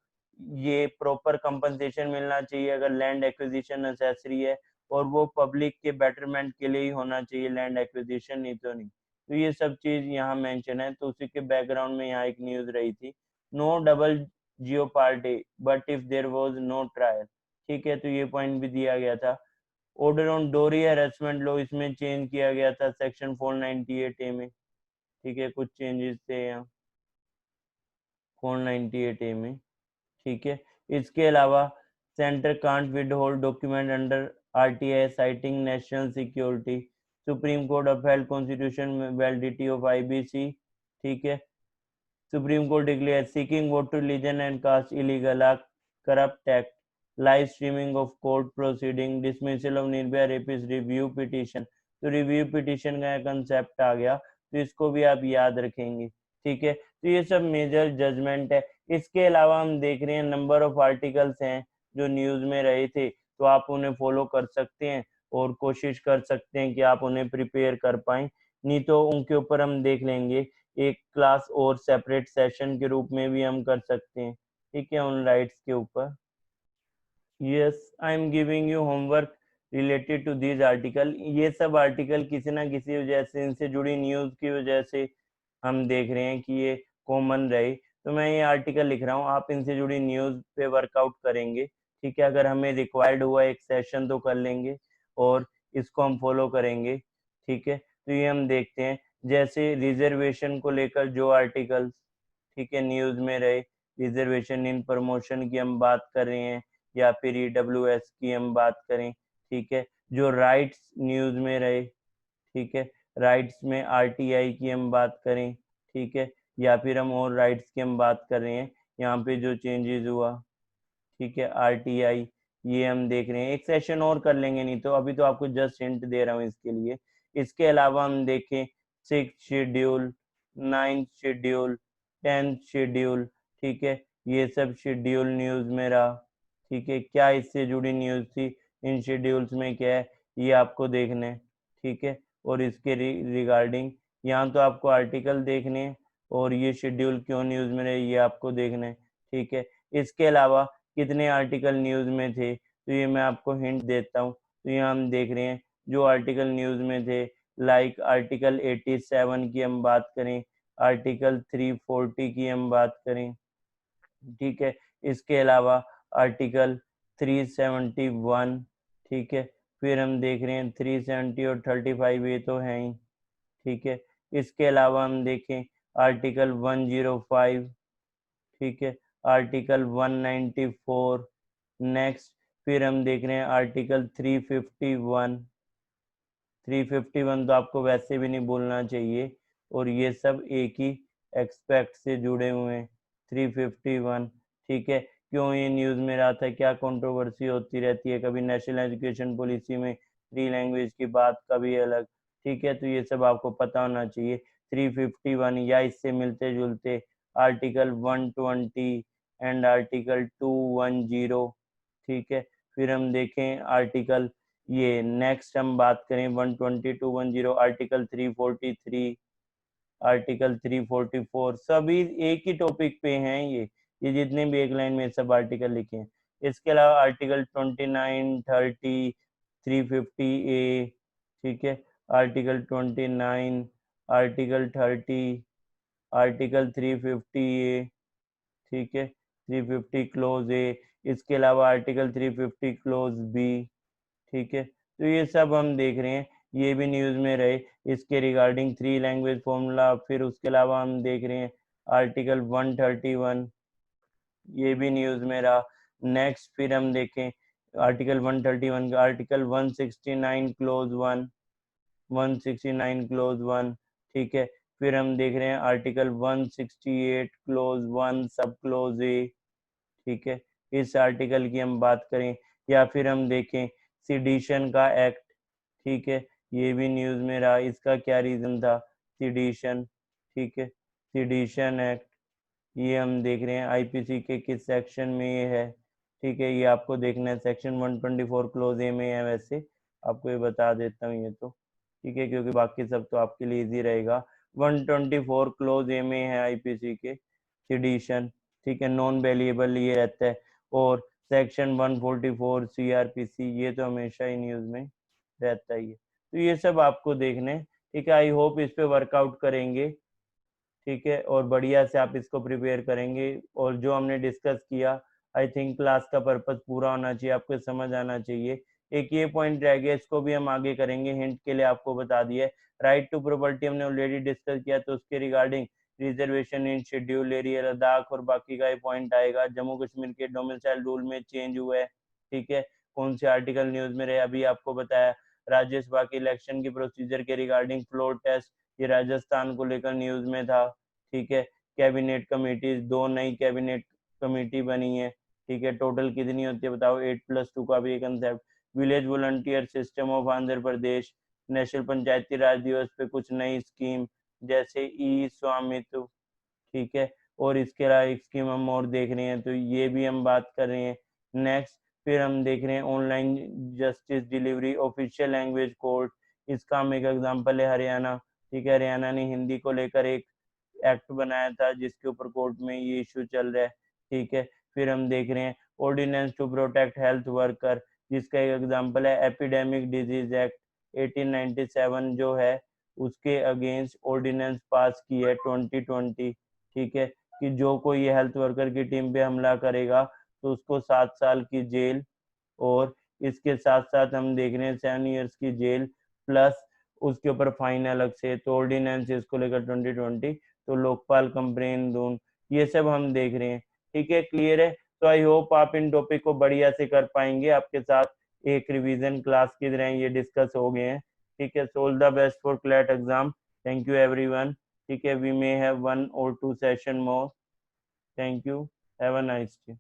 ये प्रॉपर कंपनसेशन मिलना चाहिए अगर लैंड एक्विजिशन नेसेसरी है, और वो पब्लिक के बेटरमेंट के लिए ही होना चाहिए लैंड एक्विजिशन, नहीं तो नहीं। तो ये सब चीज यहाँ मेंशन है। तो उसी के बैकग्राउंड में यहाँ एक न्यूज रही थी, no double jeopardy but if there was no trial, ठीक है। तो ये पॉइंट भी दिया गया था। Order on dowry harassment law, इसमें चेंज किया गया था सेक्शन 498A में, ठीक है, कुछ चेंजेस थे यहाँ 498A में, ठीक है। इसके अलावा centre can't withhold document under RTI citing national security, supreme court upheld constitution validity of IBC, ठीक है। Supreme court declare seeking vote to religion and caste illegal, corrupt act, live streaming of court proceeding, dismissal of Nirbhaya rapist, review petition. तो review petition का concept आ गया, तो इसको भी आप याद रखेंगे, ठीक है। तो ये सब मेजर जजमेंट है। इसके अलावा हम देख रहे हैं नंबर ऑफ आर्टिकल्स हैं जो न्यूज में रहे थे, तो आप उन्हें फॉलो कर सकते हैं और कोशिश कर सकते हैं कि आप उन्हें प्रिपेयर कर पाएं। नहीं तो उनके ऊपर हम देख लेंगे एक क्लास और सेपरेट सेशन के रूप में भी हम कर सकते हैं, ठीक है, उन राइट्स के ऊपर। Yes, I am giving you homework related to this article. ये सब आर्टिकल किसी ना किसी वजह से, इनसे जुड़ी न्यूज की वजह से हम देख रहे हैं कि ये कॉमन रहे। तो मैं ये आर्टिकल लिख रहा हूँ, आप इनसे जुड़ी न्यूज पे वर्कआउट करेंगे, ठीक है। अगर हमें रिक्वायर्ड हुआ एक सेशन तो कर लेंगे और इसको हम फॉलो करेंगे, ठीक है। तो ये हम देखते हैं, जैसे रिजर्वेशन को लेकर जो आर्टिकल्स, ठीक है, न्यूज में रहे, रिजर्वेशन इन प्रमोशन की हम बात कर रहे हैं या फिर ईडब्ल्यूएस की हम बात करें, ठीक है। जो राइट्स न्यूज में रहे, ठीक है, राइट्स में आरटीआई की हम बात करें, ठीक है, या फिर हम और राइट्स की हम बात कर रहे हैं, यहाँ पे जो चेंजेस हुआ, ठीक है, आरटीआई, ये हम देख रहे हैं। एक सेशन और कर लेंगे, नहीं तो अभी तो आपको जस्ट हिंट दे रहा हूँ इसके लिए। इसके अलावा हम देखें 6th schedule, 9th schedule, 10th schedule, ठीक है, ये सब शेड्यूल न्यूज में रहा, ठीक है। क्या इससे जुड़ी न्यूज थी, इन शेड्यूल्स में क्या है, ये आपको देखना है, ठीक है। और इसके रिगार्डिंग यहाँ तो आपको आर्टिकल देखने हैं और ये शेड्यूल क्यों न्यूज में रहे ये आपको देखना है, ठीक है। इसके अलावा कितने आर्टिकल न्यूज में थे, तो ये मैं आपको हिंट देता हूँ। तो यहाँ हम देख रहे हैं जो आर्टिकल न्यूज में थे, लाइक आर्टिकल 87 की हम बात करें, आर्टिकल 340 की हम बात करें, ठीक है। इसके अलावा आर्टिकल 371, ठीक है। फिर हम देख रहे हैं 370 और 35, ये तो है ही, ठीक है। इसके अलावा हम देखें आर्टिकल 105, ठीक है, आर्टिकल 194, नेक्स्ट। फिर हम देख रहे हैं आर्टिकल 351, 351 तो आपको वैसे भी नहीं बोलना चाहिए, और ये सब एक ही एक्सपेक्ट से जुड़े हुए हैं, 351, ठीक है। क्यों ये न्यूज़ में रहा था, क्या कंट्रोवर्सी होती रहती है, कभी नेशनल एजुकेशन पॉलिसी में 3 लैंग्वेज की बात, कभी अलग, ठीक है। तो ये सब आपको पता होना चाहिए। 351 या इससे मिलते जुलते आर्टिकल 120 एंड आर्टिकल 210, ठीक है। फिर हम देखें आर्टिकल, ये नेक्स्ट हम बात करें 120 आर्टिकल 343, आर्टिकल 344, सभी एक ही टॉपिक पे हैं ये जितने भी एक लाइन में सब आर्टिकल लिखे हैं। इसके अलावा आर्टिकल 29, 30, 350A, ठीक है, आर्टिकल 29, आर्टिकल 30, आर्टिकल 350A, ठीक है, 350 क्लोज ए। इसके अलावा आर्टिकल 350 क्लोज बी, ठीक है। तो ये सब हम देख रहे हैं। ये भी न्यूज़ में रहे, इसके रिगार्डिंग 3 लैंग्वेज फॉर्मूला। फिर उसके अलावा हम देख रहे हैं आर्टिकल 131, ये भी न्यूज़ में रहा। नेक्स्ट फिर हम देखें आर्टिकल 131 का आर्टिकल 169 क्लोज 1, 169 क्लोज 1, ठीक है। फिर हम देख रहे हैं आर्टिकल 168 क्लोज 1 सब क्लोज ए, ठीक है। इस आर्टिकल की हम बात करें, या फिर हम देखें सिडिशन का एक्ट, ठीक है, ये भी न्यूज़ में रहा। इसका क्या रीज़न था, सिडिशन, ठीक है, सिडिशन एक्ट, ये हम देख रहे हैं आईपीसी के किस सेक्शन में ये है, ठीक है, ये आपको देखना है सेक्शन 124 क्लोज ए में है। वैसे आपको ये बता देता हूँ ये तो, ठीक है, क्योंकि बाकी सब तो आपके लिए इजी रहेगा। 124 क्लोज ए में है आईपीसी के सिडिशन, ठीक है, नॉन वेलिएबल ये रहता है। और सेक्शन 144 सीआरपीसी, ये तो हमेशा ही न्यूज़ में रहता ही है। तो ये सब आपको देखने, ठीक है। आई होप इस पे वर्कआउट करेंगे, ठीक है, और बढ़िया से आप इसको प्रिपेयर करेंगे। और जो हमने डिस्कस किया, आई थिंक क्लास का पर्पस पूरा होना चाहिए, आपको समझ आना चाहिए। एक ये पॉइंट रह गया, इसको भी हम आगे करेंगे, हिंट के लिए आपको बता दिया। राइट टू प्रॉपर्टी हमने ऑलरेडी डिस्कस किया, तो उसके रिगार्डिंग रिजर्वेशन इन शेड्यूल एरिया लद्दाख और बाकी का ये पॉइंट आएगा। जम्मू कश्मीर के डोमिसाइल रूल में चेंज हुआ है, ठीक है, कौन से आर्टिकल न्यूज में रहे अभी आपको बताया। राज्यसभा के इलेक्शन की प्रोसीजर के रिगार्डिंग फ्लोर टेस्ट, ये राजस्थान को लेकर न्यूज में था, ठीक है। कैबिनेट कमेटी, 2 नई कैबिनेट कमेटी बनी है, ठीक है। टोटल कितनी होती है बताओ, 8+2 का भी एक concept. Village volunteer system of Andhra Pradesh, national पंचायती राज दिवस पे कुछ नई स्कीम जैसे ई स्वामित्व, ठीक है। और इसके अलावा एक स्कीम हम और देख रहे हैं, तो ये भी हम बात कर रहे हैं। नेक्स्ट फिर हम देख रहे हैं online justice delivery official language court, इसका हम एक एग्जांपल है हरियाणा, ठीक है। हरियाणा ने हिंदी को लेकर एक एक्ट बनाया था जिसके ऊपर कोर्ट में ये इशू चल रहा है, ठीक है। फिर हम देख रहे हैं ordinance to protect health worker, जिसका एक एग्जांपल है एपिडेमिक डिजीज एक्ट 1897 जो है, उसके अगेंस्ट ऑर्डिनेंस पास की है 2020, ठीक है, कि जो कोई ये हेल्थ वर्कर की टीम पे हमला करेगा तो उसको 7 साल की जेल, और इसके साथ साथ हम देख रहे हैं 7 इयर्स की जेल प्लस उसके ऊपर फाइन अलग से। तो ऑर्डिनेंस इसको लेकर 2020, तो लोकपाल कंप्लेन दून, ये सब हम देख रहे हैं, ठीक है, क्लियर है। तो आई होप आप इन टॉपिक को बढ़िया से कर पाएंगे, आपके साथ एक रिवीजन क्लास की तरह ये डिस्कस हो गए हैं, ठीक है। All the best for CLAT exam, thank you everyone, ठीक है। We may have 1 or 2 session more, thank you, have a nice day.